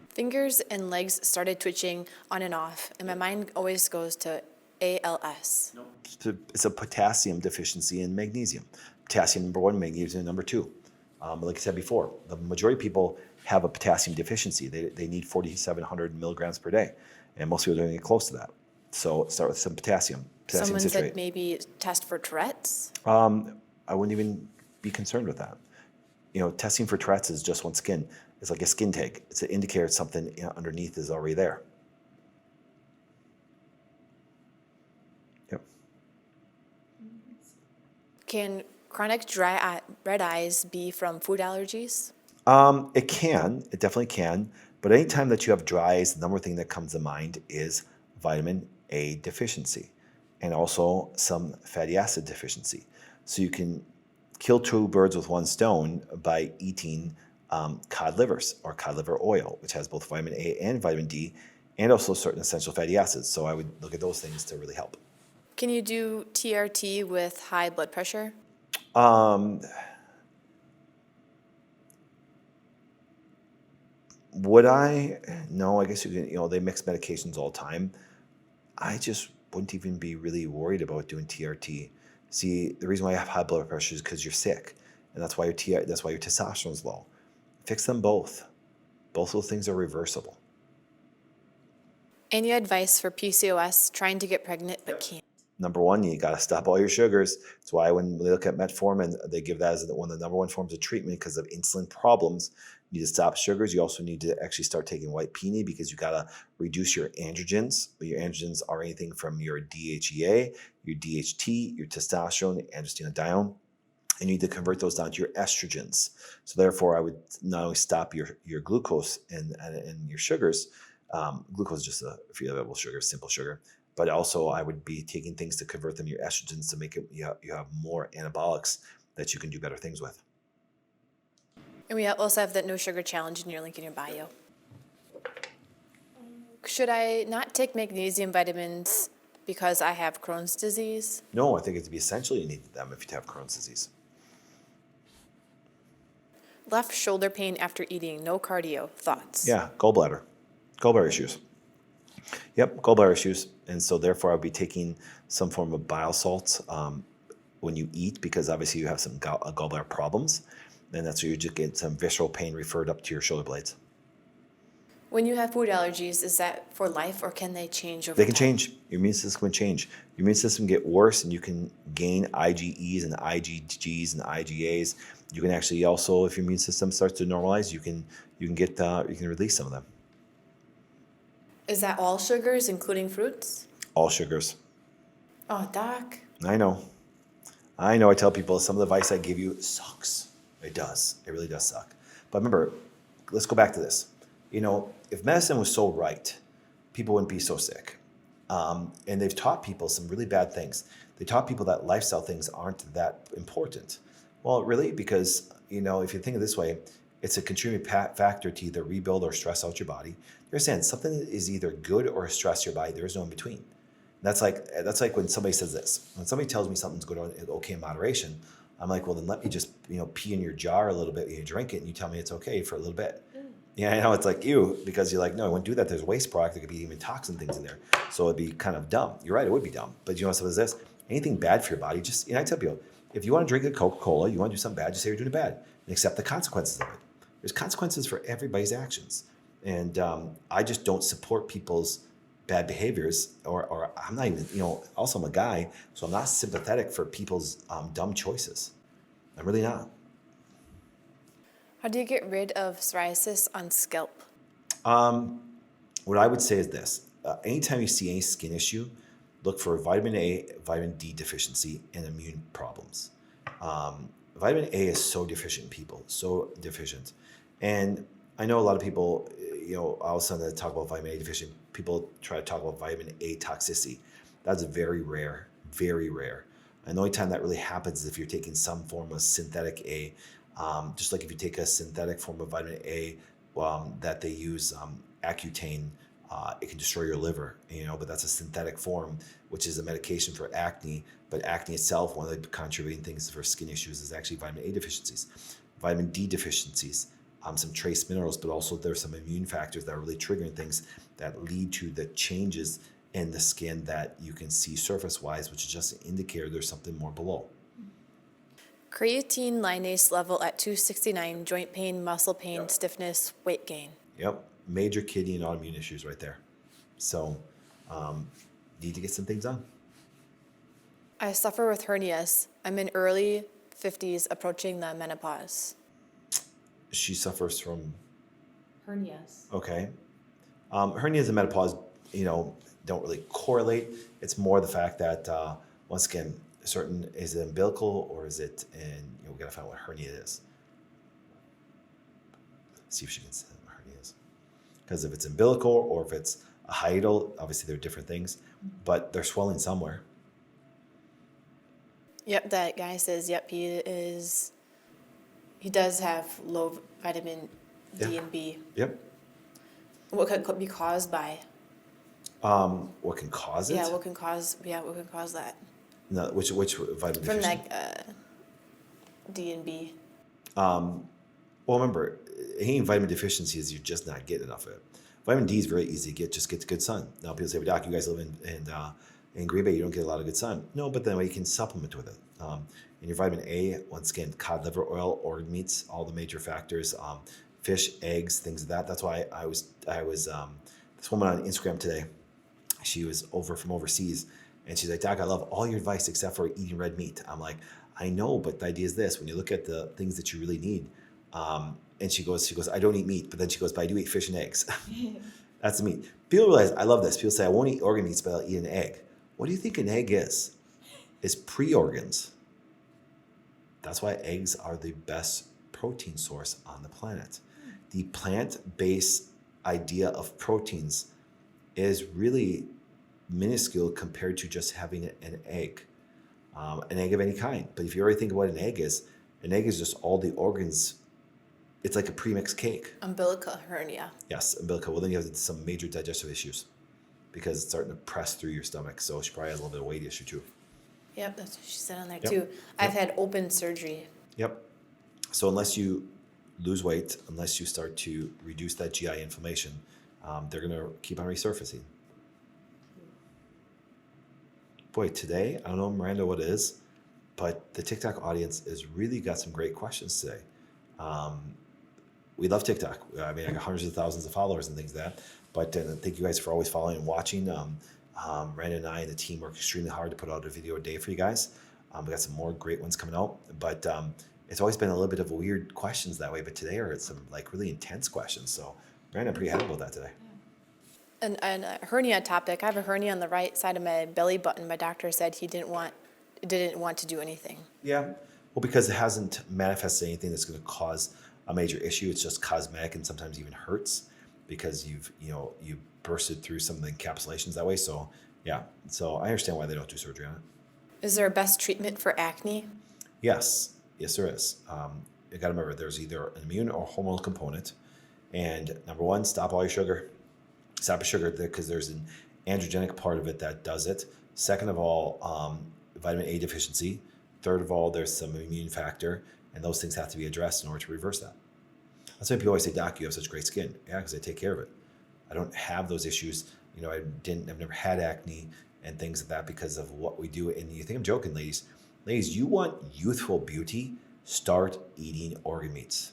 Fingers and legs started twitching on and off, and my mind always goes to ALS. Nope. It's a potassium deficiency in magnesium. Potassium number 1, magnesium number 2. Like I said before, the majority of people have a potassium deficiency. They need 4,700 milligrams per day, and most people don't get close to that. So start with some potassium Someone citrate. said maybe test for Tourette's. I wouldn't even be concerned with that. Testing for Tourette's is just once again, it's like a skin take. It's an indicator something underneath is already there. Yep. Can chronic red eyes be from food allergies? It definitely can. But anytime that you have dry eyes, the number one thing that comes to mind is vitamin A deficiency, and also some fatty acid deficiency. So you can kill 2 birds with 1 stone by eating cod livers or cod liver oil, which has both vitamin A and vitamin D, and also certain essential fatty acids. So I would look at those things to really help. Can you do TRT with high blood pressure? Um, would I? No, I guess you can, they mix medications all the time. I just wouldn't even be really worried about doing TRT. See, the reason why you have high blood pressure is because you're sick, and that's why your testosterone's low. Fix them both. Both of those things are reversible. Any advice for PCOS trying to get pregnant but can't? Number one, you got to stop all your sugars. That's why when they look at metformin, they give that as one of the number one forms of treatment because of insulin problems. You need to stop sugars. You also need to actually start taking white peony because you got to reduce your androgens. Your androgens are anything from your DHEA, your DHT, your testosterone, androstenedione. And you need to convert those down to your estrogens. So therefore, I would not only stop your glucose and your sugars. Glucose is just a available sugar, simple sugar. But also, I would be taking things to convert them to your estrogens to make it you have more anabolics that you can do better things with. And we also have that no sugar challenge in your link in your bio. Should I not take magnesium vitamins because I have Crohn's disease? No, I think it'd be essential you need them if you have Crohn's disease. Left shoulder pain after eating, no cardio. Thoughts? Yeah, gallbladder issues. Yep, gallbladder issues. And so therefore I'll be taking some form of bile salts when you eat because obviously you have some gallbladder problems. And that's where you just get some visceral pain referred up to your shoulder blades. When you have food allergies, is that for life or can they change over They can time? change. Your immune system can change. Your immune system get worse and you can gain IgEs and IgGs and IgAs. You can actually also, if your immune system starts to normalize, you can release some of them. Is that all sugars, including fruits? All sugars. Oh, doc. I know. I tell people some of the advice I give you sucks. It does. It really does suck. But remember, let's go back to this. If medicine was so right, people wouldn't be so sick. And they've taught people some really bad things. They taught people that lifestyle things aren't that important. Well, really, because, if you think of it this way, it's a contributing factor to either rebuild or stress out your body. You understand, something is either good or stress your body. There is no in between. That's like when somebody says this. When somebody tells me something's good or okay in moderation, I'm like, well, then let me just, pee in your jar a little bit, you drink it, and you tell me it's okay for a little bit. Yeah, I know it's like you, because you're like, no, I wouldn't do that. There's waste product. There could be even toxin things in there. So it'd be kind of dumb. You're right, it would be dumb. But you know what is this? Anything bad for your body, just, I tell people, if you want to drink a Coca-Cola, you want to do something bad, just say you're doing it bad and accept the consequences of it. There's consequences for everybody's actions. And I just don't support people's bad behaviors, or I'm not even, also I'm a guy, so I'm not sympathetic for people's dumb choices. I'm really not. How do you get rid of psoriasis on scalp? What I would say is this. Anytime you see any skin issue, look for vitamin A, vitamin D deficiency, and immune problems. Vitamin A is so deficient in people, so deficient. And I know a lot of people, all of a sudden they talk about vitamin A deficient. People try to talk about vitamin A toxicity. That's very rare, very rare. And the only time that really happens is if you're taking some form of synthetic A. Just like if you take a synthetic form of vitamin A that they use Accutane, it can destroy your liver, but that's a synthetic form, which is a medication for acne. But acne itself, one of the contributing things for skin issues is actually vitamin A deficiencies, vitamin D deficiencies, some trace minerals, but also there's some immune factors that are really triggering things that lead to the changes in the skin that you can see surface-wise, which is just an indicator there's something more below. Creatine kinase level at 269, joint pain, muscle pain, stiffness, weight gain. Yep, major kidney and autoimmune issues right there. So, need to get some things done. I suffer with hernias. I'm in early 50s, approaching the menopause. She suffers from Hernias. okay. Hernias and menopause, don't really correlate. It's more the fact that once again, is it umbilical or is it we gotta find out what hernia is. See if she can say what hernia is. Because if it's umbilical or if it's a hiatal, obviously they're different things, but they're swelling somewhere. Yep, that guy says, he does have low vitamin D and B. Yep. What could be caused by? What can cause it? Yeah, what can cause that? No, which vitamin From deficiency? that D and B. Well, remember, any vitamin deficiency is you're just not getting enough of it. Vitamin D is very easy to get. Just get good sun. Now people say, well, "Doc, you guys live in Green Bay, you don't get a lot of good sun." No, but then you can supplement with it. And your vitamin A, once again, cod liver oil, organ meats, all the major factors, fish, eggs, things of that. That's why I was this woman on Instagram today. She was over from overseas, and she's like, "Doc, I love all your advice except for eating red meat." I'm like, "I know, but the idea is this: when you look at the things that you really need." And she goes, "I don't eat meat," but then she goes, "But I do eat fish and eggs." That's the meat. People realize, I love this. People say, "I won't eat organ meats, but I'll eat an egg." What do you think an egg is? It's pre-organs. That's why eggs are the best protein source on the planet. The plant-based idea of proteins is really minuscule compared to just having an egg of any kind. But if you already think of what an egg is just all the organs. It's like a premixed cake. Umbilical hernia. Yes, umbilical. Well, then you have some major digestive issues because it's starting to press through your stomach. So she probably has a little bit of weight issue too. Yep, that's what she said on there Yep. too. I've had open surgery. Yep. So unless you lose weight, unless you start to reduce that GI inflammation, they're going to keep on resurfacing. Boy, today, I don't know, Miranda, what it is, but the TikTok audience has really got some great questions today. We love TikTok. I mean, I got hundreds of thousands of followers and things like that. But thank you guys for always following and watching. Miranda and I and the team work extremely hard to put out a video a day for you guys. We got some more great ones coming out. But it's always been a little bit of a weird questions that way. But today are some like really intense questions. So Miranda, I'm pretty happy about that today. And a hernia topic. I have a hernia on the right side of my belly button. My doctor said he didn't want to do anything. Yeah. Well, because it hasn't manifested anything that's going to cause a major issue. It's just cosmetic and sometimes even hurts because you bursted through some of the encapsulations that way. So yeah. So I understand why they don't do surgery on it. Is there a best treatment for acne? Yes, there is. You got to remember, there's either an immune or hormonal component. And number one, stop all your sugar. Stop your sugar because there's an androgenic part of it that does it. Second of all, vitamin A deficiency. Third of all, there's some immune factor, and those things have to be addressed in order to reverse that. That's why people always say, "Doc, you have such great skin." Yeah, because I take care of it. I don't have those issues. I've never had acne and things like that because of what we do. And you think I'm joking, ladies. Ladies, you want youthful beauty? Start eating organ meats.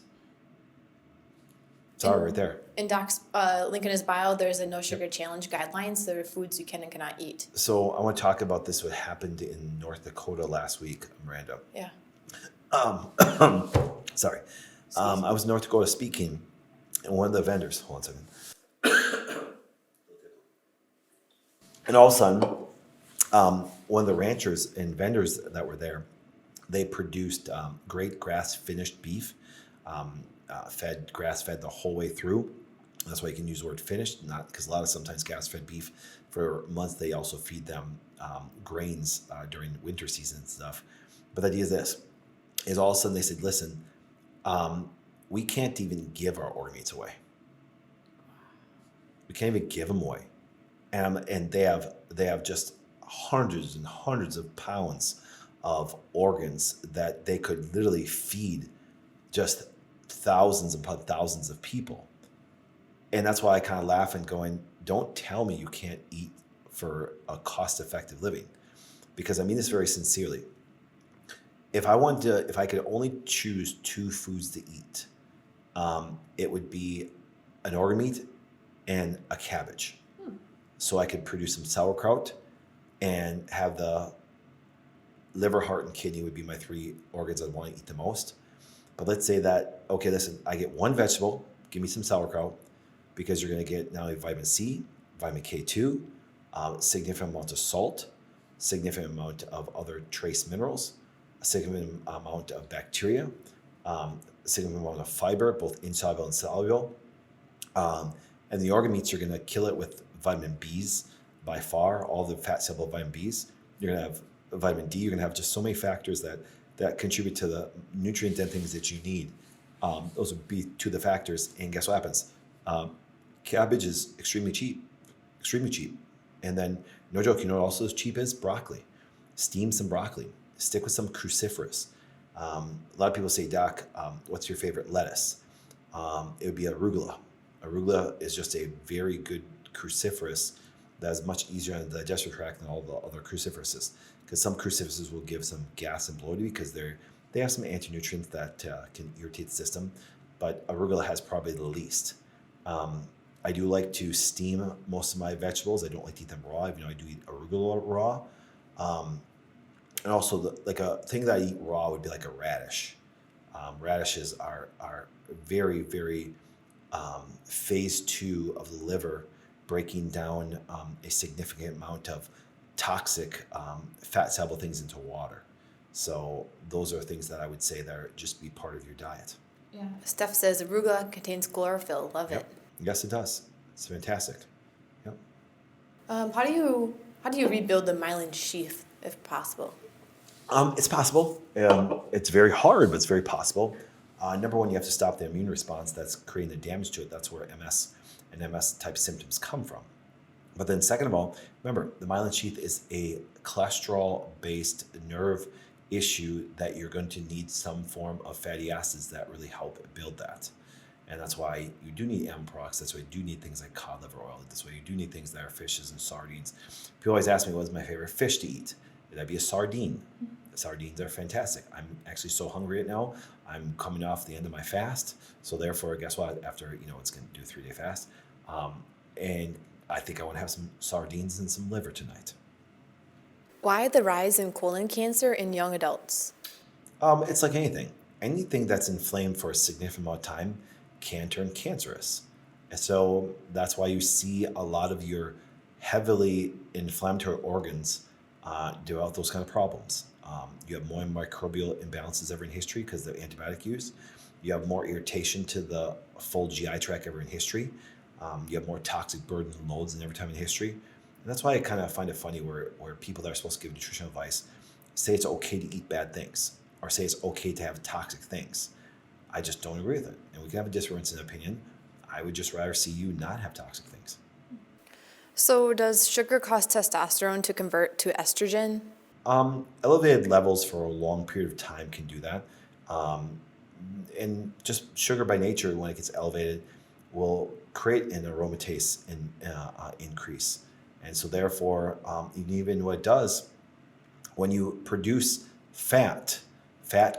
Sorry, right there. In Doc's link in his bio, there's a no sugar challenge guidelines. There are foods you can and cannot eat. So I want to talk about this. What happened in North Dakota last week, Miranda? Yeah. Sorry. I was in North Dakota speaking, and one of the vendors, hold on a second. And all of a sudden, one of the ranchers and vendors that were there, they produced great grass-finished beef, grass-fed the whole way through. That's why you can use the word finished, not because a lot of sometimes grass-fed beef, for months they also feed them grains during winter season and stuff. But the idea is this, is all of a sudden they said, listen, we can't even give our organ meats away. We can't even give them away. And they have just hundreds and hundreds of pounds of organs that they could literally feed just thousands upon thousands of people. And that's why I kind of laugh and going, don't tell me you can't eat for a cost-effective living. Because I mean this very sincerely. If I could only choose two foods to eat, it would be an organ meat and a cabbage. So I could produce some sauerkraut and have the liver, heart, and kidney would be my three organs I'd want to eat the most. But let's say that, okay, listen, I get one vegetable, give me some sauerkraut, because you're going to get not only vitamin C, vitamin K2, significant amount of salt, significant amount of other trace minerals, a significant amount of bacteria, a significant amount of fiber, both insoluble and soluble. And the organ meats, you're going to kill it with vitamin Bs by far, all the fat soluble vitamin Bs. You're going to have vitamin D. You're going to have just so many factors that contribute to the nutrient dense things that you need. Those would be two of the factors. And guess what happens? Cabbage is extremely cheap. And then, no joke, you know what also is cheap is? Broccoli. Steam some broccoli. Stick with some cruciferous. A lot of people say, Doc, what's your favorite lettuce? It would be arugula. Arugula is just a very good cruciferous that is much easier on the digestive tract than all the other cruciferouses. Because some cruciferouses will give some gas and bloating because they have some anti-nutrients that can irritate the system, but arugula has probably the least. I do like to steam most of my vegetables. I don't like to eat them raw, even though I do eat arugula raw. And also, like a thing that I eat raw would be like a radish. Radishes are very, very phase 2 of the liver, breaking down a significant amount of toxic fat soluble things into water. So those are things that I would say that are just be part of your diet. Yeah. Steph says arugula contains chlorophyll. Love Yep. it. Yes, it does. It's fantastic. Yep. How do you rebuild the myelin sheath if possible? It's possible. It's very hard, but it's very possible. Number one, you have to stop the immune response that's creating the damage to it. That's where MS and MS type symptoms come from. But then second of all, remember, the myelin sheath is a cholesterol-based nerve issue that you're going to need some form of fatty acids that really help build that. And that's why you do need animal products. That's why you do need things like cod liver oil. That's why you do need things that are fishes and sardines. People always ask me, what's my favorite fish to eat? That'd be a sardine. Sardines are fantastic. I'm actually so hungry right now. I'm coming off the end of my fast. So therefore, guess what? After, it's going to do a 3-day fast. And I think I want to have some sardines and some liver tonight. Why the rise in colon cancer in young adults? It's like anything. Anything that's inflamed for a significant amount of time can turn cancerous. And so that's why you see a lot of your heavily inflammatory organs develop those kind of problems. You have more microbial imbalances ever in history because of the antibiotic use. You have more irritation to the full GI tract ever in history. You have more toxic burdens and loads than every time in history. And that's why I kind of find it funny where people that are supposed to give nutritional advice say it's okay to eat bad things or say it's okay to have toxic things. I just don't agree with it. And we can have a difference in opinion. I would just rather see you not have toxic things. So does sugar cause testosterone to convert to estrogen? Elevated levels for a long period of time can do that. And just sugar by nature, when it gets elevated, will create an aromatase increase. And so therefore, even what it does, when you produce fat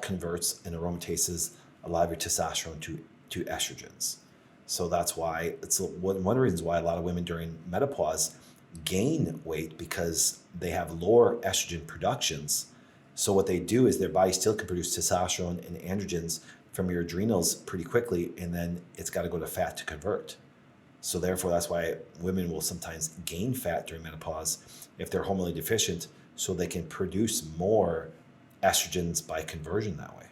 converts and aromatases a lot of your testosterone to estrogens. So that's why it's one of the reasons why a lot of women during menopause gain weight, because they have lower estrogen productions. So what they do is their body still can produce testosterone and androgens from your adrenals pretty quickly, and then it's got to go to fat to convert. So therefore, that's why women will sometimes gain fat during menopause if they're hormonally deficient, so they can produce more estrogens by conversion that way.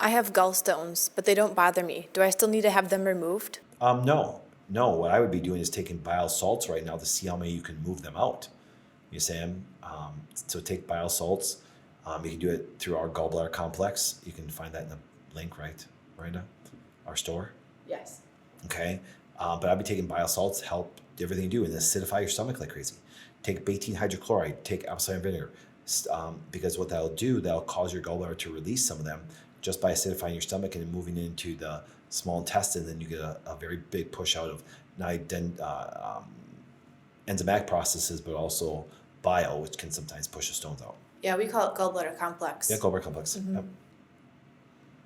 I have gallstones, but they don't bother me. Do I still need to have them removed? No. What I would be doing is taking bile salts right now to see how many you can move them out. You see, so take bile salts. You can do it through our gallbladder complex. You can find that in the link, right, Miranda? Our store. Yes. Okay, but I'd be taking bile salts, help everything you do, and acidify your stomach like crazy. Take betaine hydrochloride, take apple cider vinegar, because what that'll do, that'll cause your gallbladder to release some of them just by acidifying your stomach and then moving into the small intestine. Then you get a very big push out of not enzymatic processes, but also bile, which can sometimes push the stones out. Yeah, we call it gallbladder complex. Yeah, gallbladder complex. Mm-hmm. Yep.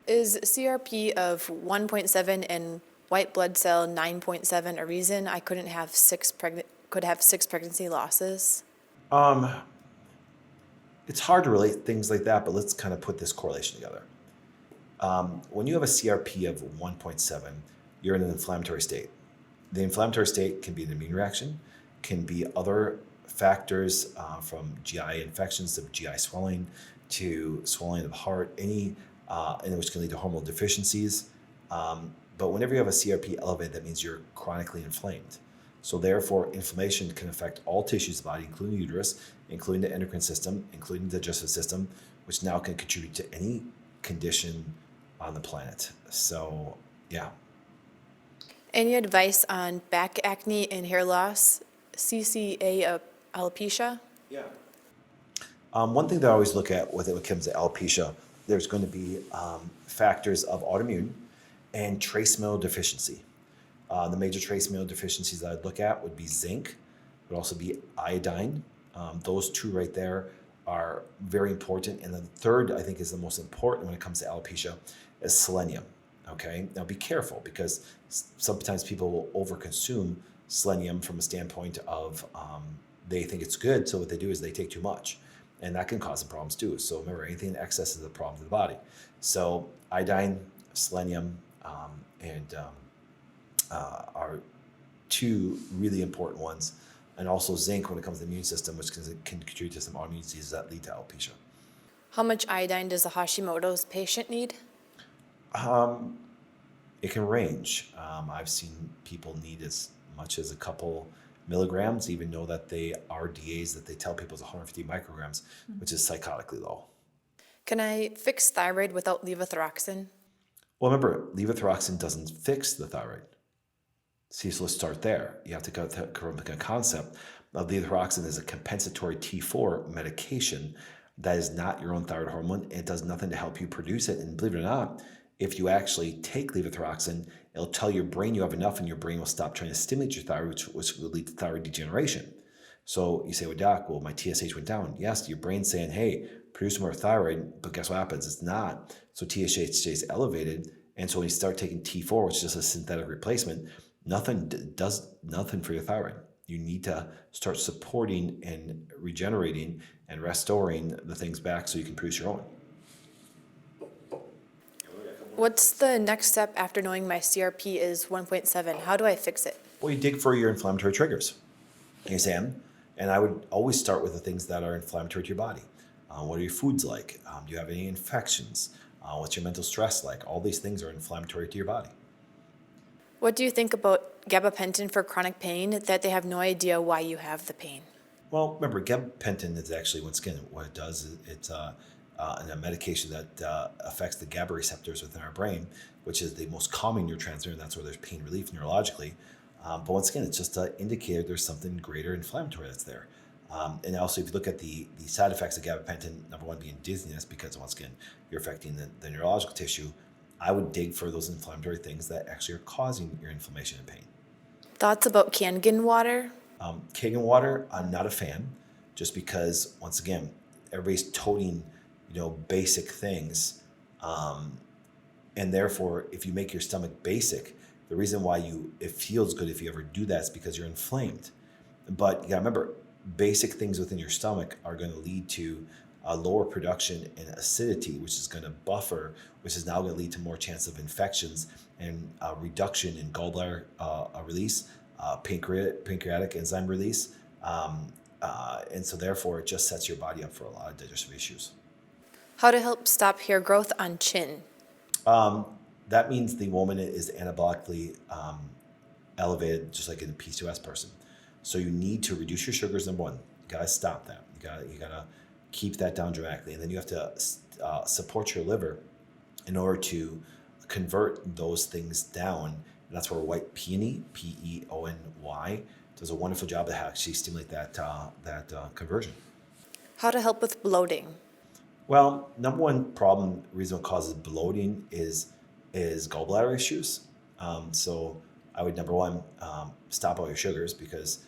Is CRP of 1.7 and white blood cell 9.7 a reason I could have 6 pregnancy losses? It's hard to relate things like that, but let's kind of put this correlation together. When you have a CRP of 1.7, you're in an inflammatory state. The inflammatory state can be an immune reaction, can be other factors from GI infections to GI swelling to swelling of the heart, and which can lead to hormonal deficiencies. But whenever you have a CRP elevated, that means you're chronically inflamed. So therefore, inflammation can affect all tissues of the body, including the uterus, including the endocrine system, including the digestive system, which now can contribute to any condition on the planet. So, yeah. Any advice on back acne and hair loss CCA alopecia? Yeah. One thing that I always look at when it comes to alopecia, there's going to be factors of autoimmune and trace mineral deficiency. The major trace mineral deficiencies that I'd look at would be zinc, would also be iodine. Those two right there are very important. And the third, I think, is the most important when it comes to alopecia, is selenium. Okay, now be careful because sometimes people will overconsume selenium from a standpoint of they think it's good, so what they do is they take too much, and that can cause some problems too. So remember, anything in excess is a problem to the body. So iodine, selenium, are two really important ones, and also zinc when it comes to the immune system, which can contribute to some autoimmune diseases that lead to alopecia. How much iodine does a Hashimoto's patient need? It can range. I've seen people need as much as a couple milligrams, even though that they are DAs that they tell people is 150 micrograms, which is psychotically low. Can I fix thyroid without levothyroxine? Well, remember, levothyroxine doesn't fix the thyroid. See, so let's start there. You have to go from the concept of levothyroxine as a compensatory T4 medication that is not your own thyroid hormone. It does nothing to help you produce it. And believe it or not, if you actually take levothyroxine, it'll tell your brain you have enough, and your brain will stop trying to stimulate your thyroid, which will lead to thyroid degeneration. So you say, well, doc, well, my TSH went down. Yes, your brain's saying, hey, produce more thyroid, but guess what happens? It's not. So TSH stays elevated. And so when you start taking T4, which is just a synthetic replacement, nothing does nothing for your thyroid. You need to start supporting and regenerating and restoring the things back so you can produce your own. What's the next step after knowing my CRP is 1.7? How do I fix it? Well, you dig for your inflammatory triggers, exam, and I would always start with the things that are inflammatory to your body. What are your foods like? Do you have any infections? What's your mental stress like? All these things are inflammatory to your body. What do you think about gabapentin for chronic pain that they have no idea why you have the pain? Well, remember, gabapentin is actually, once again, what it does is it's a medication that affects the GABA receptors within our brain, which is the most calming neurotransmitter, and that's where there's pain relief neurologically. But once again, it's just an indicator there's something greater inflammatory that's there. And also, if you look at the side effects of gabapentin, number one being dizziness, because once again, you're affecting the neurological tissue. I would dig for those inflammatory things that actually are causing your inflammation and pain. Thoughts about Kangen water? Kangen water, I'm not a fan, just because once again, everybody's toting, basic things, and therefore, if you make your stomach basic, the reason why it feels good if you ever do that is because you're inflamed. But you gotta remember, basic things within your stomach are going to lead to a lower production in acidity, which is going to buffer, which is now going to lead to more chance of infections and reduction in gallbladder release, pancreatic enzyme release. And so therefore, it just sets your body up for a lot of digestive issues. How to help stop hair growth on chin? That means the woman is anabolically elevated, just like in a PCOS person. So you need to reduce your sugars, number one. You gotta stop that. You gotta keep that down dramatically. And then you have to support your liver in order to convert those things down. And that's where white peony, Peony, does a wonderful job to actually stimulate that conversion. How to help with bloating? Well, number one reason what causes bloating is gallbladder issues. So I would, number one, stop all your sugars because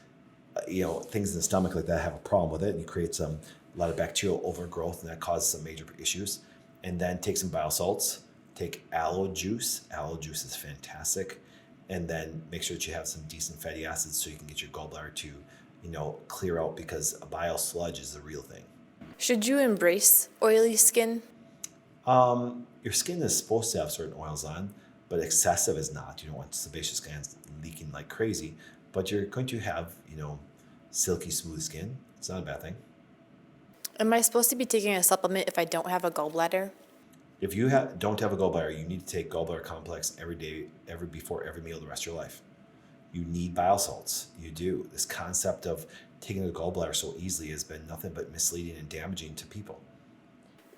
things in the stomach like that have a problem with it, and you create a lot of bacterial overgrowth, and that causes some major issues. And then take some bile salts, take aloe juice. Aloe juice is fantastic. And then make sure that you have some decent fatty acids so you can get your gallbladder to, clear out, because a bile sludge is the real thing. Should you embrace oily skin? Your skin is supposed to have certain oils on, but excessive is not. You don't want sebaceous glands leaking like crazy, but you're going to have, silky smooth skin. It's not a bad thing. Am I supposed to be taking a supplement if I don't have a gallbladder? If you don't have a gallbladder, you need to take gallbladder complex every day, before every meal the rest of your life. You need bile salts. You do. This concept of taking a gallbladder so easily has been nothing but misleading and damaging to people.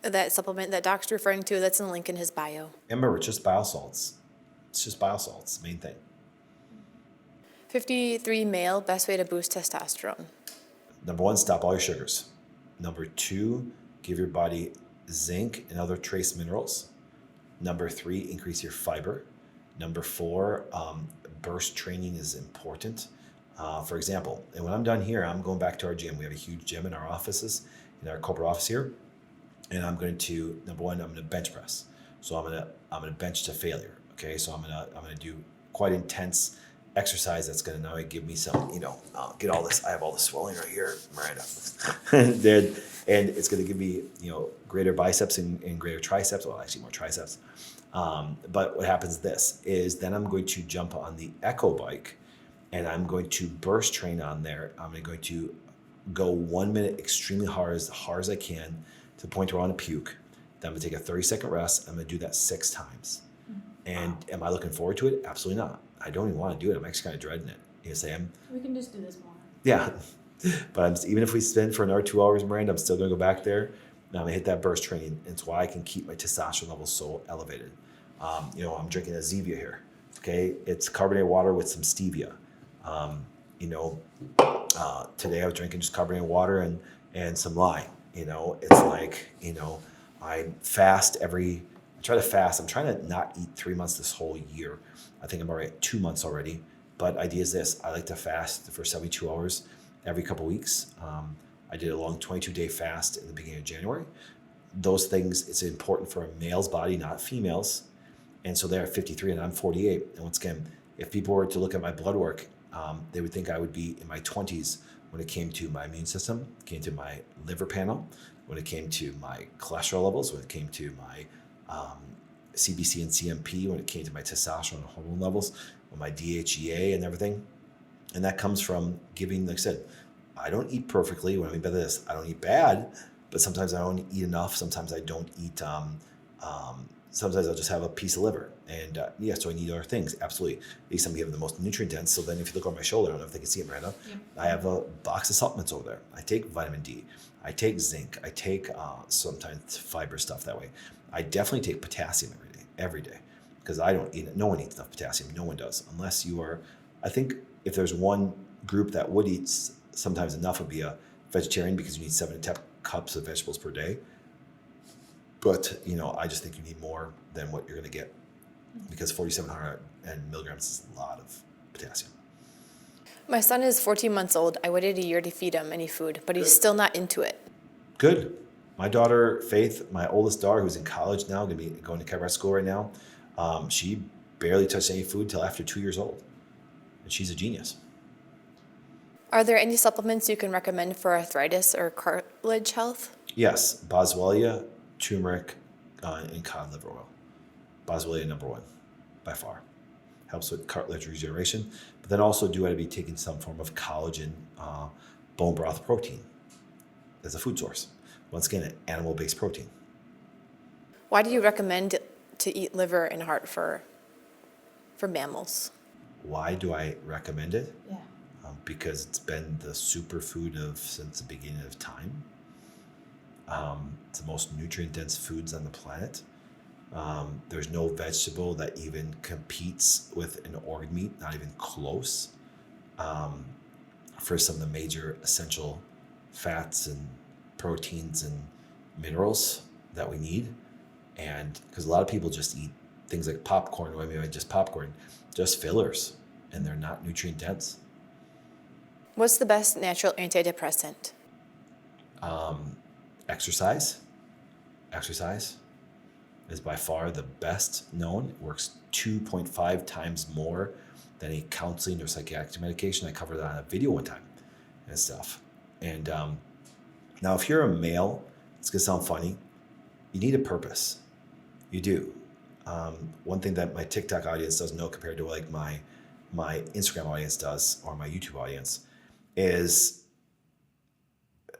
That supplement that Doc's referring to, that's in the link in his bio. And remember, it's just bile salts. It's just bile salts, main thing. 53 male, best way to boost testosterone. Number one, stop all your sugars. Number two, give your body zinc and other trace minerals. Number three, increase your fiber. Number four, burst training is important. For example, and when I'm done here, I'm going back to our gym. We have a huge gym in our offices, in our corporate office here. And I'm going to, number one, I'm going to bench press. So I'm going to bench to failure. Okay. So I'm going to do quite intense exercise that's going to now give me some, get all this. I have all the swelling right here, Miranda. And it's going to give me, greater biceps and greater triceps. Well, actually more triceps. But what happens is then I'm going to jump on the Echo bike and I'm going to burst train on there. I'm going to go 1 minute extremely hard as I can to the point where I want to puke. Then I'm going to take a 30-second rest. I'm going to do that 6 times. And am I looking forward to it? Absolutely not. I don't even want to do it. I'm actually kind of dreading it. We can just do this more. Yeah. But even if we spend for another 2 hours, Miranda, I'm still going to go back there. And I'm going to hit that burst training. It's why I can keep my testosterone levels so elevated. I'm drinking a Zevia here. Okay. It's carbonated water with some stevia. Today I was drinking just carbonated water and some lime. It's like, I try to fast. I'm trying to not eat 3 months this whole year. I think I'm already at 2 months already. But idea is this, I like to fast for 72 hours every couple weeks. I did a long 22-day fast in the beginning of January. Those things, it's important for a male's body, not females. And so they're at 53 and I'm 48. And once again, if people were to look at my blood work, they would think I would be in my 20s when it came to my immune system, came to my liver panel, when it came to my cholesterol levels, when it came to my CBC and CMP, when it came to my testosterone and hormone levels, with my DHEA and everything. And that comes from giving, like I said, I don't eat perfectly. What I mean by this, I don't eat bad, but sometimes I don't eat enough. Sometimes I don't eat, sometimes I'll just have a piece of liver. And so I need other things. Absolutely. These some have the most nutrient dense. So then if you look on my shoulder, I don't know if they can see it right now. Yep. I have a box of supplements over there. I take vitamin D. I take zinc. I take sometimes fiber stuff that way. I definitely take potassium every day. Because I don't eat it. No one eats enough potassium. No one does. Unless you are, I think if there's one group that would eat sometimes enough would be a vegetarian because you need 7 to 10 cups of vegetables per day. But, I just think you need more than what you're going to get because 4,700 milligrams is a lot of potassium. My son is 14 months old. I waited a year to feed him any food, but he's still not into it. Good. My daughter, Faith, my oldest daughter, who's in college now, going to be going to chiropractic school right now, she barely touched any food till after 2 years old. And she's a genius. Are there any supplements you can recommend for arthritis or cartilage health? Yes. Boswellia, turmeric, and cod liver oil. Boswellia number 1, by far. Helps with cartilage regeneration. But then also do want to be taking some form of collagen, bone broth protein as a food source. Once again, an animal-based protein. Why do you recommend to eat liver and heart for mammals? Why do I recommend it? Yeah. Because it's been the superfood since the beginning of time. It's the most nutrient-dense foods on the planet. There's no vegetable that even competes with an organ meat, not even close, for some of the major essential fats and proteins and minerals that we need. And because a lot of people just eat things like popcorn, or maybe just popcorn, just fillers, and they're not nutrient dense. What's the best natural antidepressant? Exercise. Exercise is by far the best known. It works 2.5 times more than a counseling or psychiatric medication. I covered that on a video one time and stuff. And now if you're a male, it's going to sound funny. You need a purpose. You do. One thing that my TikTok audience doesn't know compared to like my Instagram audience does, or my YouTube audience, is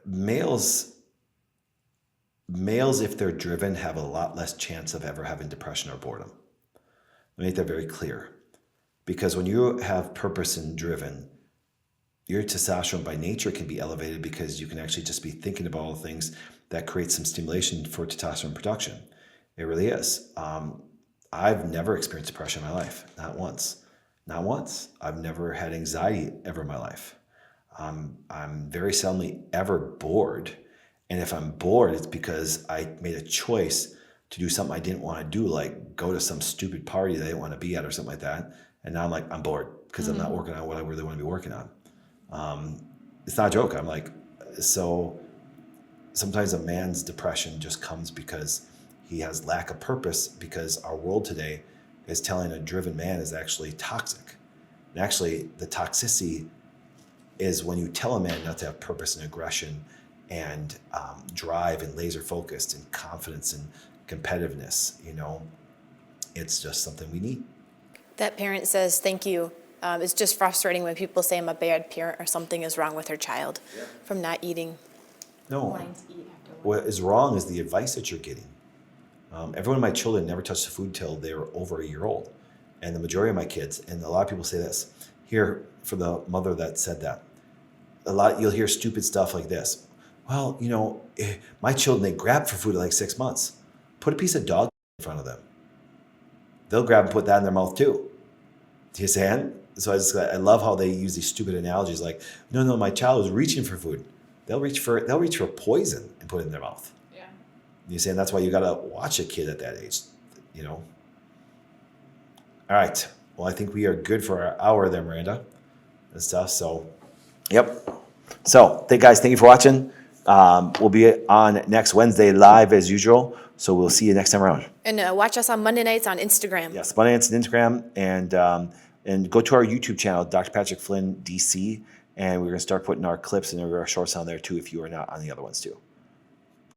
males, if they're driven, have a lot less chance of ever having depression or boredom. Let me make that very clear. Because when you have purpose and driven, your testosterone by nature can be elevated because you can actually just be thinking about all the things that create some stimulation for testosterone production. It really is. I've never experienced depression in my life, not once. Not once. I've never had anxiety ever in my life. I'm very seldomly ever bored. And if I'm bored, it's because I made a choice to do something I didn't want to do, like go to some stupid party that I didn't want to be at or something like that. And now I'm like, I'm bored because I'm not working on what I really want to be working on. It's not a joke. I'm like, so sometimes a man's depression just comes because he has lack of purpose, because our world today is telling a driven man is actually toxic. And actually, the toxicity is when you tell a man not to have purpose and aggression and drive and laser focused and confidence and competitiveness. It's just something we need. That parent says, thank you. It's just frustrating when people say I'm a bad parent or something is wrong with their child from not eating. No, Wanting to eat after work. what is wrong is the advice that you're getting. Every one of my children never touched the food till they were over a year old. And the majority of my kids, and a lot of people say this, here for the mother that said that, you'll hear stupid stuff like this. Well, my children, they grab for food at like 6 months. Put a piece of dog in front of them. They'll grab and put that in their mouth too. Do you understand? So I love how they use these stupid analogies like, no, my child was reaching for food. They'll reach for poison and put it in their mouth. Yeah. You saying that's why you gotta watch a kid at that age, All right. Well, I think we are good for our hour there, Miranda, and stuff. So, yep. So, guys, thank you for watching. We'll be on next Wednesday live as usual. So we'll see you next time around. And watch us on Monday nights on Instagram. Yes, Monday nights on Instagram, and go to our YouTube channel, Dr. Patrick Flynn DC, and we're gonna start putting our clips and our shorts on there too if you are not on the other ones too.